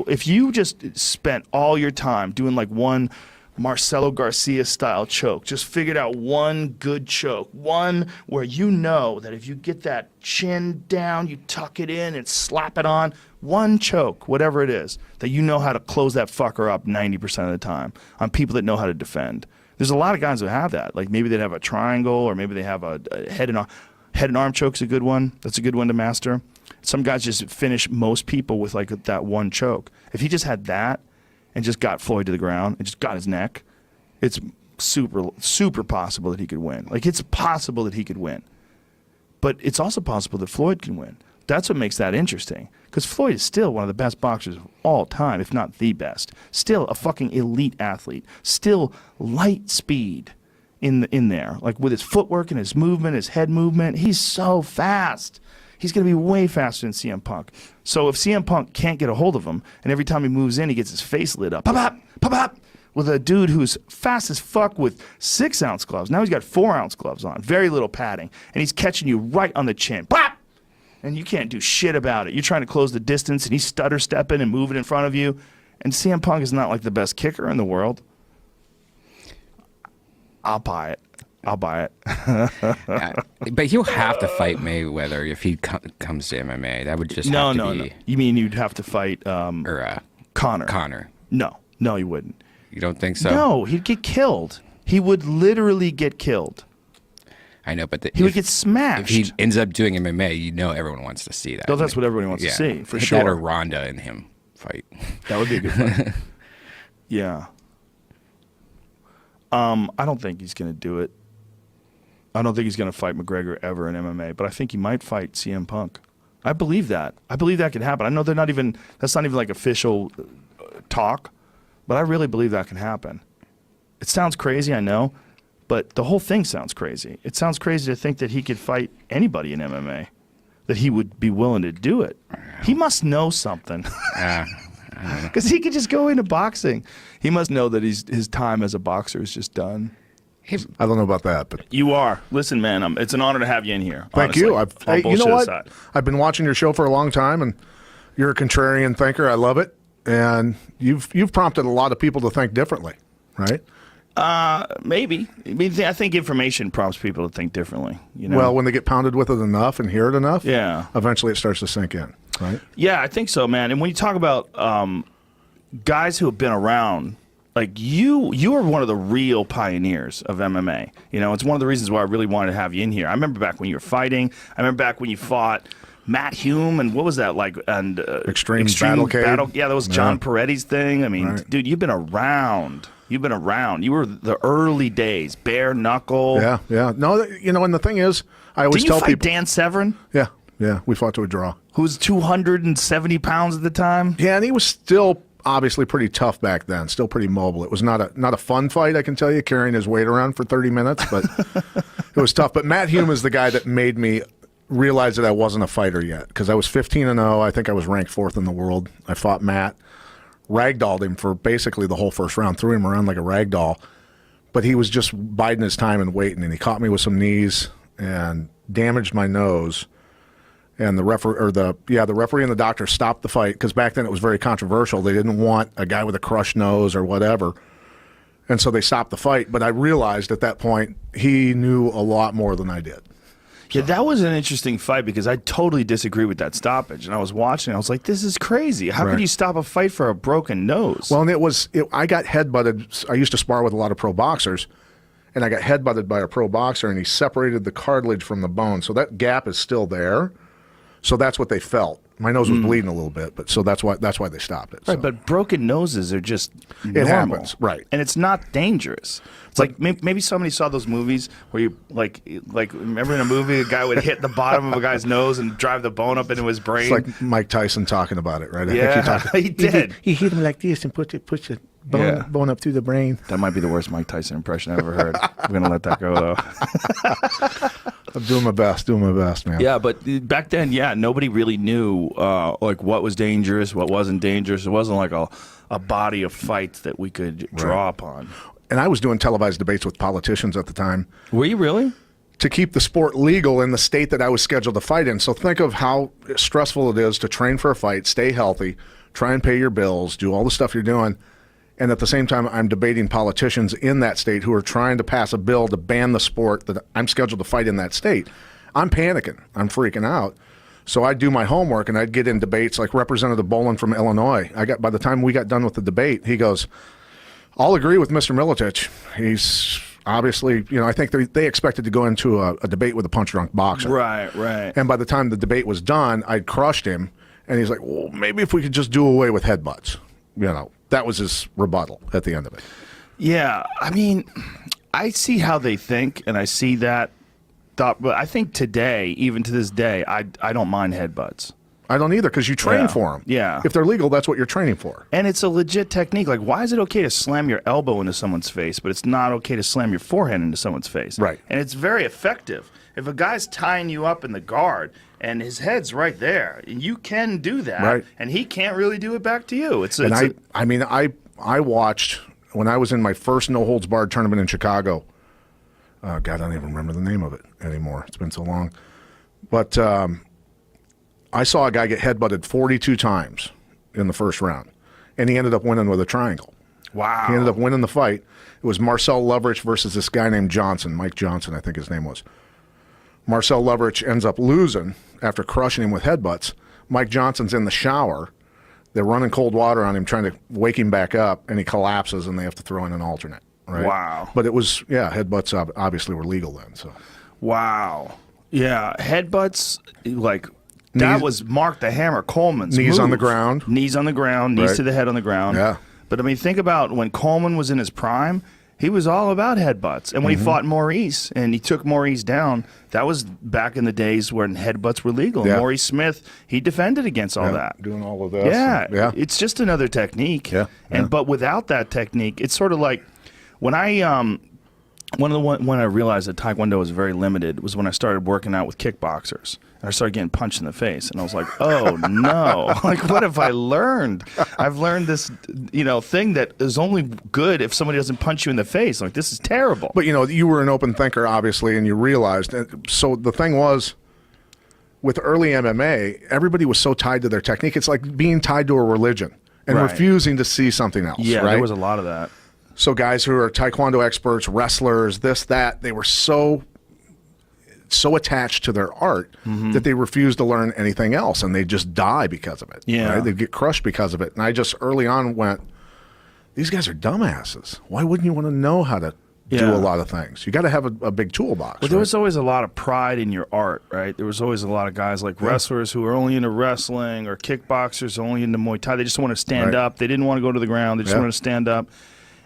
if you just spent all your time doing like one Marcelo Garcia style choke, just figured out one good choke, one where you know that if you get that chin down, you tuck it in and slap it on, one choke, whatever it is, that you know how to close that fucker up 90% of the time on people that know how to defend. There's a lot of guys who have that. Like maybe they'd have a triangle or maybe they have a head and arm choke's a good one. That's a good one to master. Some guys just finish most people with like that one choke. If he just had that, and just got Floyd to the ground and just got his neck, it's super, super possible that he could win. Like, it's possible that he could win. But it's also possible that Floyd can win. That's what makes that interesting. Because Floyd is still one of the best boxers of all time, if not the best. Still a fucking elite athlete. Still light speed in there. Like, with his footwork and his movement, his head movement. He's so fast. he's going to be way faster than CM Punk. So if CM Punk can't get a hold of him, and every time he moves in, he gets his face lit up, pop, pop, pop, pop, with a dude who's fast as fuck with 6-ounce gloves. Now he's got 4-ounce gloves on, very little padding, and he's catching you right on the chin. Pop! And you can't do shit about it. You're trying to close the distance, and he's stutter stepping and moving in front of you. And CM Punk is not like the best kicker in the world. I'll buy it. But he'll have to fight Mayweather if he comes to MMA. That would just have to be. No. You mean you'd have to fight Conor? Conor. No, he wouldn't. You don't think so? No, he'd get killed. He would literally get killed. I know, but he would get smashed. If he ends up doing MMA, everyone wants to see that. No, that's what everyone wants to see, for sure. That or Ronda and him fight. That would be a good fight. Yeah. I don't think he's going to do it. I don't think he's going to fight McGregor ever in MMA, but I think he might fight CM Punk. I believe that. I believe that could happen. I know that's not even like official talk, but I really believe that can happen. It sounds crazy, I know, but the whole thing sounds crazy. It sounds crazy to think that he could fight anybody in MMA, that he would be willing to do it. He must know something. Because he could just go into boxing. He must know that his time as a boxer is just done. I don't know about that, but you are. Listen, man, it's an honor to have you in here. Thank honestly. you. You know what? I've been watching your show for a long time, and you're a contrarian thinker. I love it, and you've prompted a lot of people to think differently, right? Maybe. I think information prompts people to think differently. Well, when they get pounded with it enough and hear it enough, yeah, eventually it starts to sink in, right? Yeah, I think so, man. And when you talk about guys who have been around. Like you are one of the real pioneers of MMA. It's one of the reasons why I really wanted to have you in here. I remember back when you were fighting. I remember back when you fought Matt Hume and what was that like? And Extreme Battle. Yeah, that was John Peretti's thing. I mean, right. Dude, you've been around. You were the early days, bare knuckle. Yeah. No, and the thing is, I always tell people. Didn't you fight Dan Severn? Yeah. We fought to a draw. Who was 270 pounds at the time? Yeah, and he was still obviously pretty tough back then, still pretty mobile. It was not a fun fight, I can tell you, carrying his weight around for 30 minutes, but it was tough. But Matt Hume is the guy that made me realize that I wasn't a fighter yet, because I was 15-0. I think I was ranked 4th in the world. I fought Matt, ragdolled him for basically the whole first round, threw him around like a ragdoll, but he was just biding his time and waiting, and he caught me with some knees and damaged my nose. And the referee and the doctor stopped the fight, because back then it was very controversial. They didn't want a guy with a crushed nose or whatever. And so they stopped the fight. But I realized at that point he knew a lot more than I did. Yeah, that was an interesting fight, because I totally disagree with that stoppage. And I was watching, I was like, this is crazy. How could you stop a fight for a broken nose? Well, and I got headbutted. I used to spar with a lot of pro boxers. And I got headbutted by a pro boxer, and he separated the cartilage from the bone. So that gap is still there. So that's what they felt. My nose was bleeding a little bit, but so that's why they stopped it. Right, but broken noses are just normal. It happens, right? And it's not dangerous. It's like maybe somebody saw those movies where you like remember in a movie a guy would hit the bottom of a guy's nose and drive the bone up into his brain. It's like Mike Tyson talking about it, right? Yeah, he did. He hit him like this and push the bone up through the brain. That might be the worst Mike Tyson impression I've ever heard. I'm gonna let that go though. I'm doing my best, man. Yeah, but back then, nobody really knew like what was dangerous, what wasn't dangerous. It wasn't like a body of fights that we could draw upon. And I was doing televised debates with politicians at the time. Were you really? To keep the sport legal in the state that I was scheduled to fight in. So think of how stressful it is to train for a fight, stay healthy, try and pay your bills, do all the stuff you're doing. And at the same time, I'm debating politicians in that state who are trying to pass a bill to ban the sport that I'm scheduled to fight in that state. I'm panicking. I'm freaking out. So I'd do my homework, and I'd get in debates like Representative Bolin from Illinois. By the time we got done with the debate, he goes, I'll agree with Mr. Militich. He's obviously, I think they expected to go into a debate with a punch-drunk boxer. Right. And by the time the debate was done, I'd crushed him, and he's like, well, maybe if we could just do away with headbutts. That was his rebuttal at the end of it. Yeah, I mean, I see how they think, and I see that thought, but I think today, even to this day, I don't mind headbutts. I don't either, because you train for them. Yeah. If they're legal, that's what you're training for. And it's a legit technique. Like, why is it okay to slam your elbow into someone's face, but it's not okay to slam your forehand into someone's face? Right. And it's very effective. If a guy's tying you up in the guard and his head's right there, you can do that, and he can't really do it back to you. I watched when I was in my first no holds barred tournament in Chicago. God, I don't even remember the name of it anymore. It's been so long. But I saw a guy get headbutted 42 times in the first round, and he ended up winning with a triangle. Wow. He ended up winning the fight. It was Marcel Leverich versus this guy named Johnson, Mike Johnson, I think his name was. Marcel Leverich ends up losing after crushing him with headbutts. Mike Johnson's in the shower. They're running cold water on him, trying to wake him back up, and he collapses, and they have to throw in an alternate. Right? Wow. But it was, headbutts obviously were legal then. So. Wow. Yeah, headbutts, like, that was Mark the Hammer Coleman's Knees move. on the ground. Knees on the ground, knees to the head on the ground. Yeah. But, I mean, think about when Coleman was in his prime, he was all about headbutts. And when he fought Maurice and he took Maurice down, that was back in the days when headbutts were legal. Yeah. Maurice Smith, he defended against all that. Doing all of this. Yeah. It's just another technique. Yeah. But without that technique, it's sort of like when I when I realized that Taekwondo was very limited was when I started working out with kickboxers. And I started getting punched in the face. And I was like, oh, no. Like, what have I learned? I've learned this, thing that is only good if somebody doesn't punch you in the face. Like, this is terrible. But, you were an open thinker, obviously, and you realized. So the thing was, with early MMA, everybody was so tied to their technique. It's like being tied to a religion and refusing to see something else. Yeah, right? there was a lot of that. So guys who are Taekwondo experts, wrestlers, this, that, they were so attached to their art that they refused to learn anything else, and they just die because of it. Yeah. Right? They'd get crushed because of it. And I just early on went, these guys are dumbasses. Why wouldn't you want to know how to do a lot of things? You got to have a big toolbox. Well, there was always a lot of pride in your art, right? There was always a lot of guys like wrestlers who were only into wrestling, or kickboxers only into Muay Thai. They just want to stand up. They didn't want to go to the ground. They just wanted to stand up.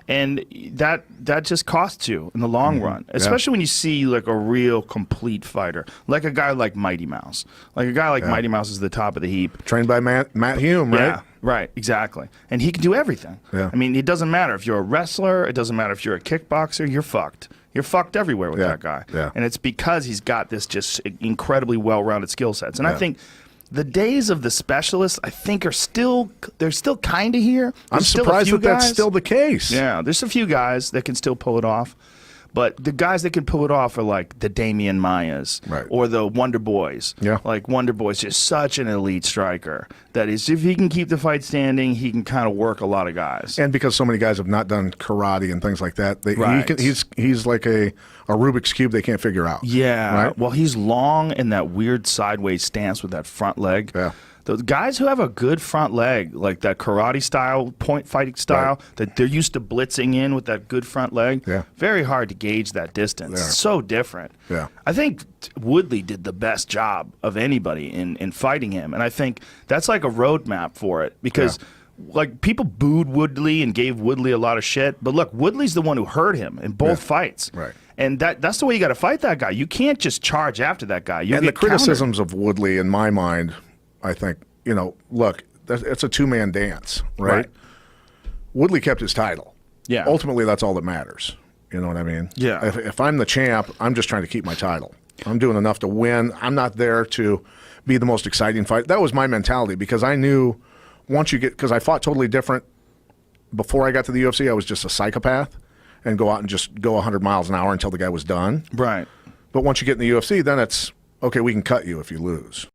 And that just costs you in the long run, especially when you see like a real complete fighter, like a guy like Mighty Mouse. Like a guy like Mighty Mouse is the top of the heap. Trained by Matt Hume, right? Yeah, right, exactly. And he can do everything. Yeah. I mean, it doesn't matter if you're a wrestler. It doesn't matter if you're a kickboxer. You're fucked. You're fucked everywhere with that guy. Yeah. And it's because he's got this just incredibly well-rounded skill sets. And I think the days of the specialists, I think, they're still kind of here. I'm surprised that that's still the case. Yeah, there's a few guys that can still pull it off. But the guys that can pull it off are like the Damian Mayas or the Wonder Boys. Yeah. Like Wonder Boy's just such an elite striker that is, if he can keep the fight standing, he can kind of work a lot of guys. And because so many guys have not done karate and things like that, he's like a Rubik's Cube they can't figure out. Yeah. Right? Well, he's long in that weird sideways stance with that front leg. Yeah. The guys who have a good front leg, like that karate style, point fighting style, that they're used to blitzing in with that good front leg, very hard to gauge that distance. Yeah. It's so different. Yeah. I think Woodley did the best job of anybody in fighting him. And I think that's like a roadmap for it because like people booed Woodley and gave Woodley a lot of shit. But look, Woodley's the one who hurt him in both fights. Right. And that's the way you got to fight that guy. You can't just charge after that guy. And the criticisms of Woodley, in my mind, I think, look, it's a two-man dance, right? Woodley kept his title. Yeah. Ultimately, that's all that matters. You know what I mean? Yeah. If I'm the champ, I'm just trying to keep my title. I'm doing enough to win. I'm not there to be the most exciting fight. That was my mentality because I knew because I fought totally different before I got to the UFC. I was just a psychopath and go out and just go 100 miles an hour until the guy was done. Right. But once you get in the UFC, then it's, okay, we can cut you if you lose.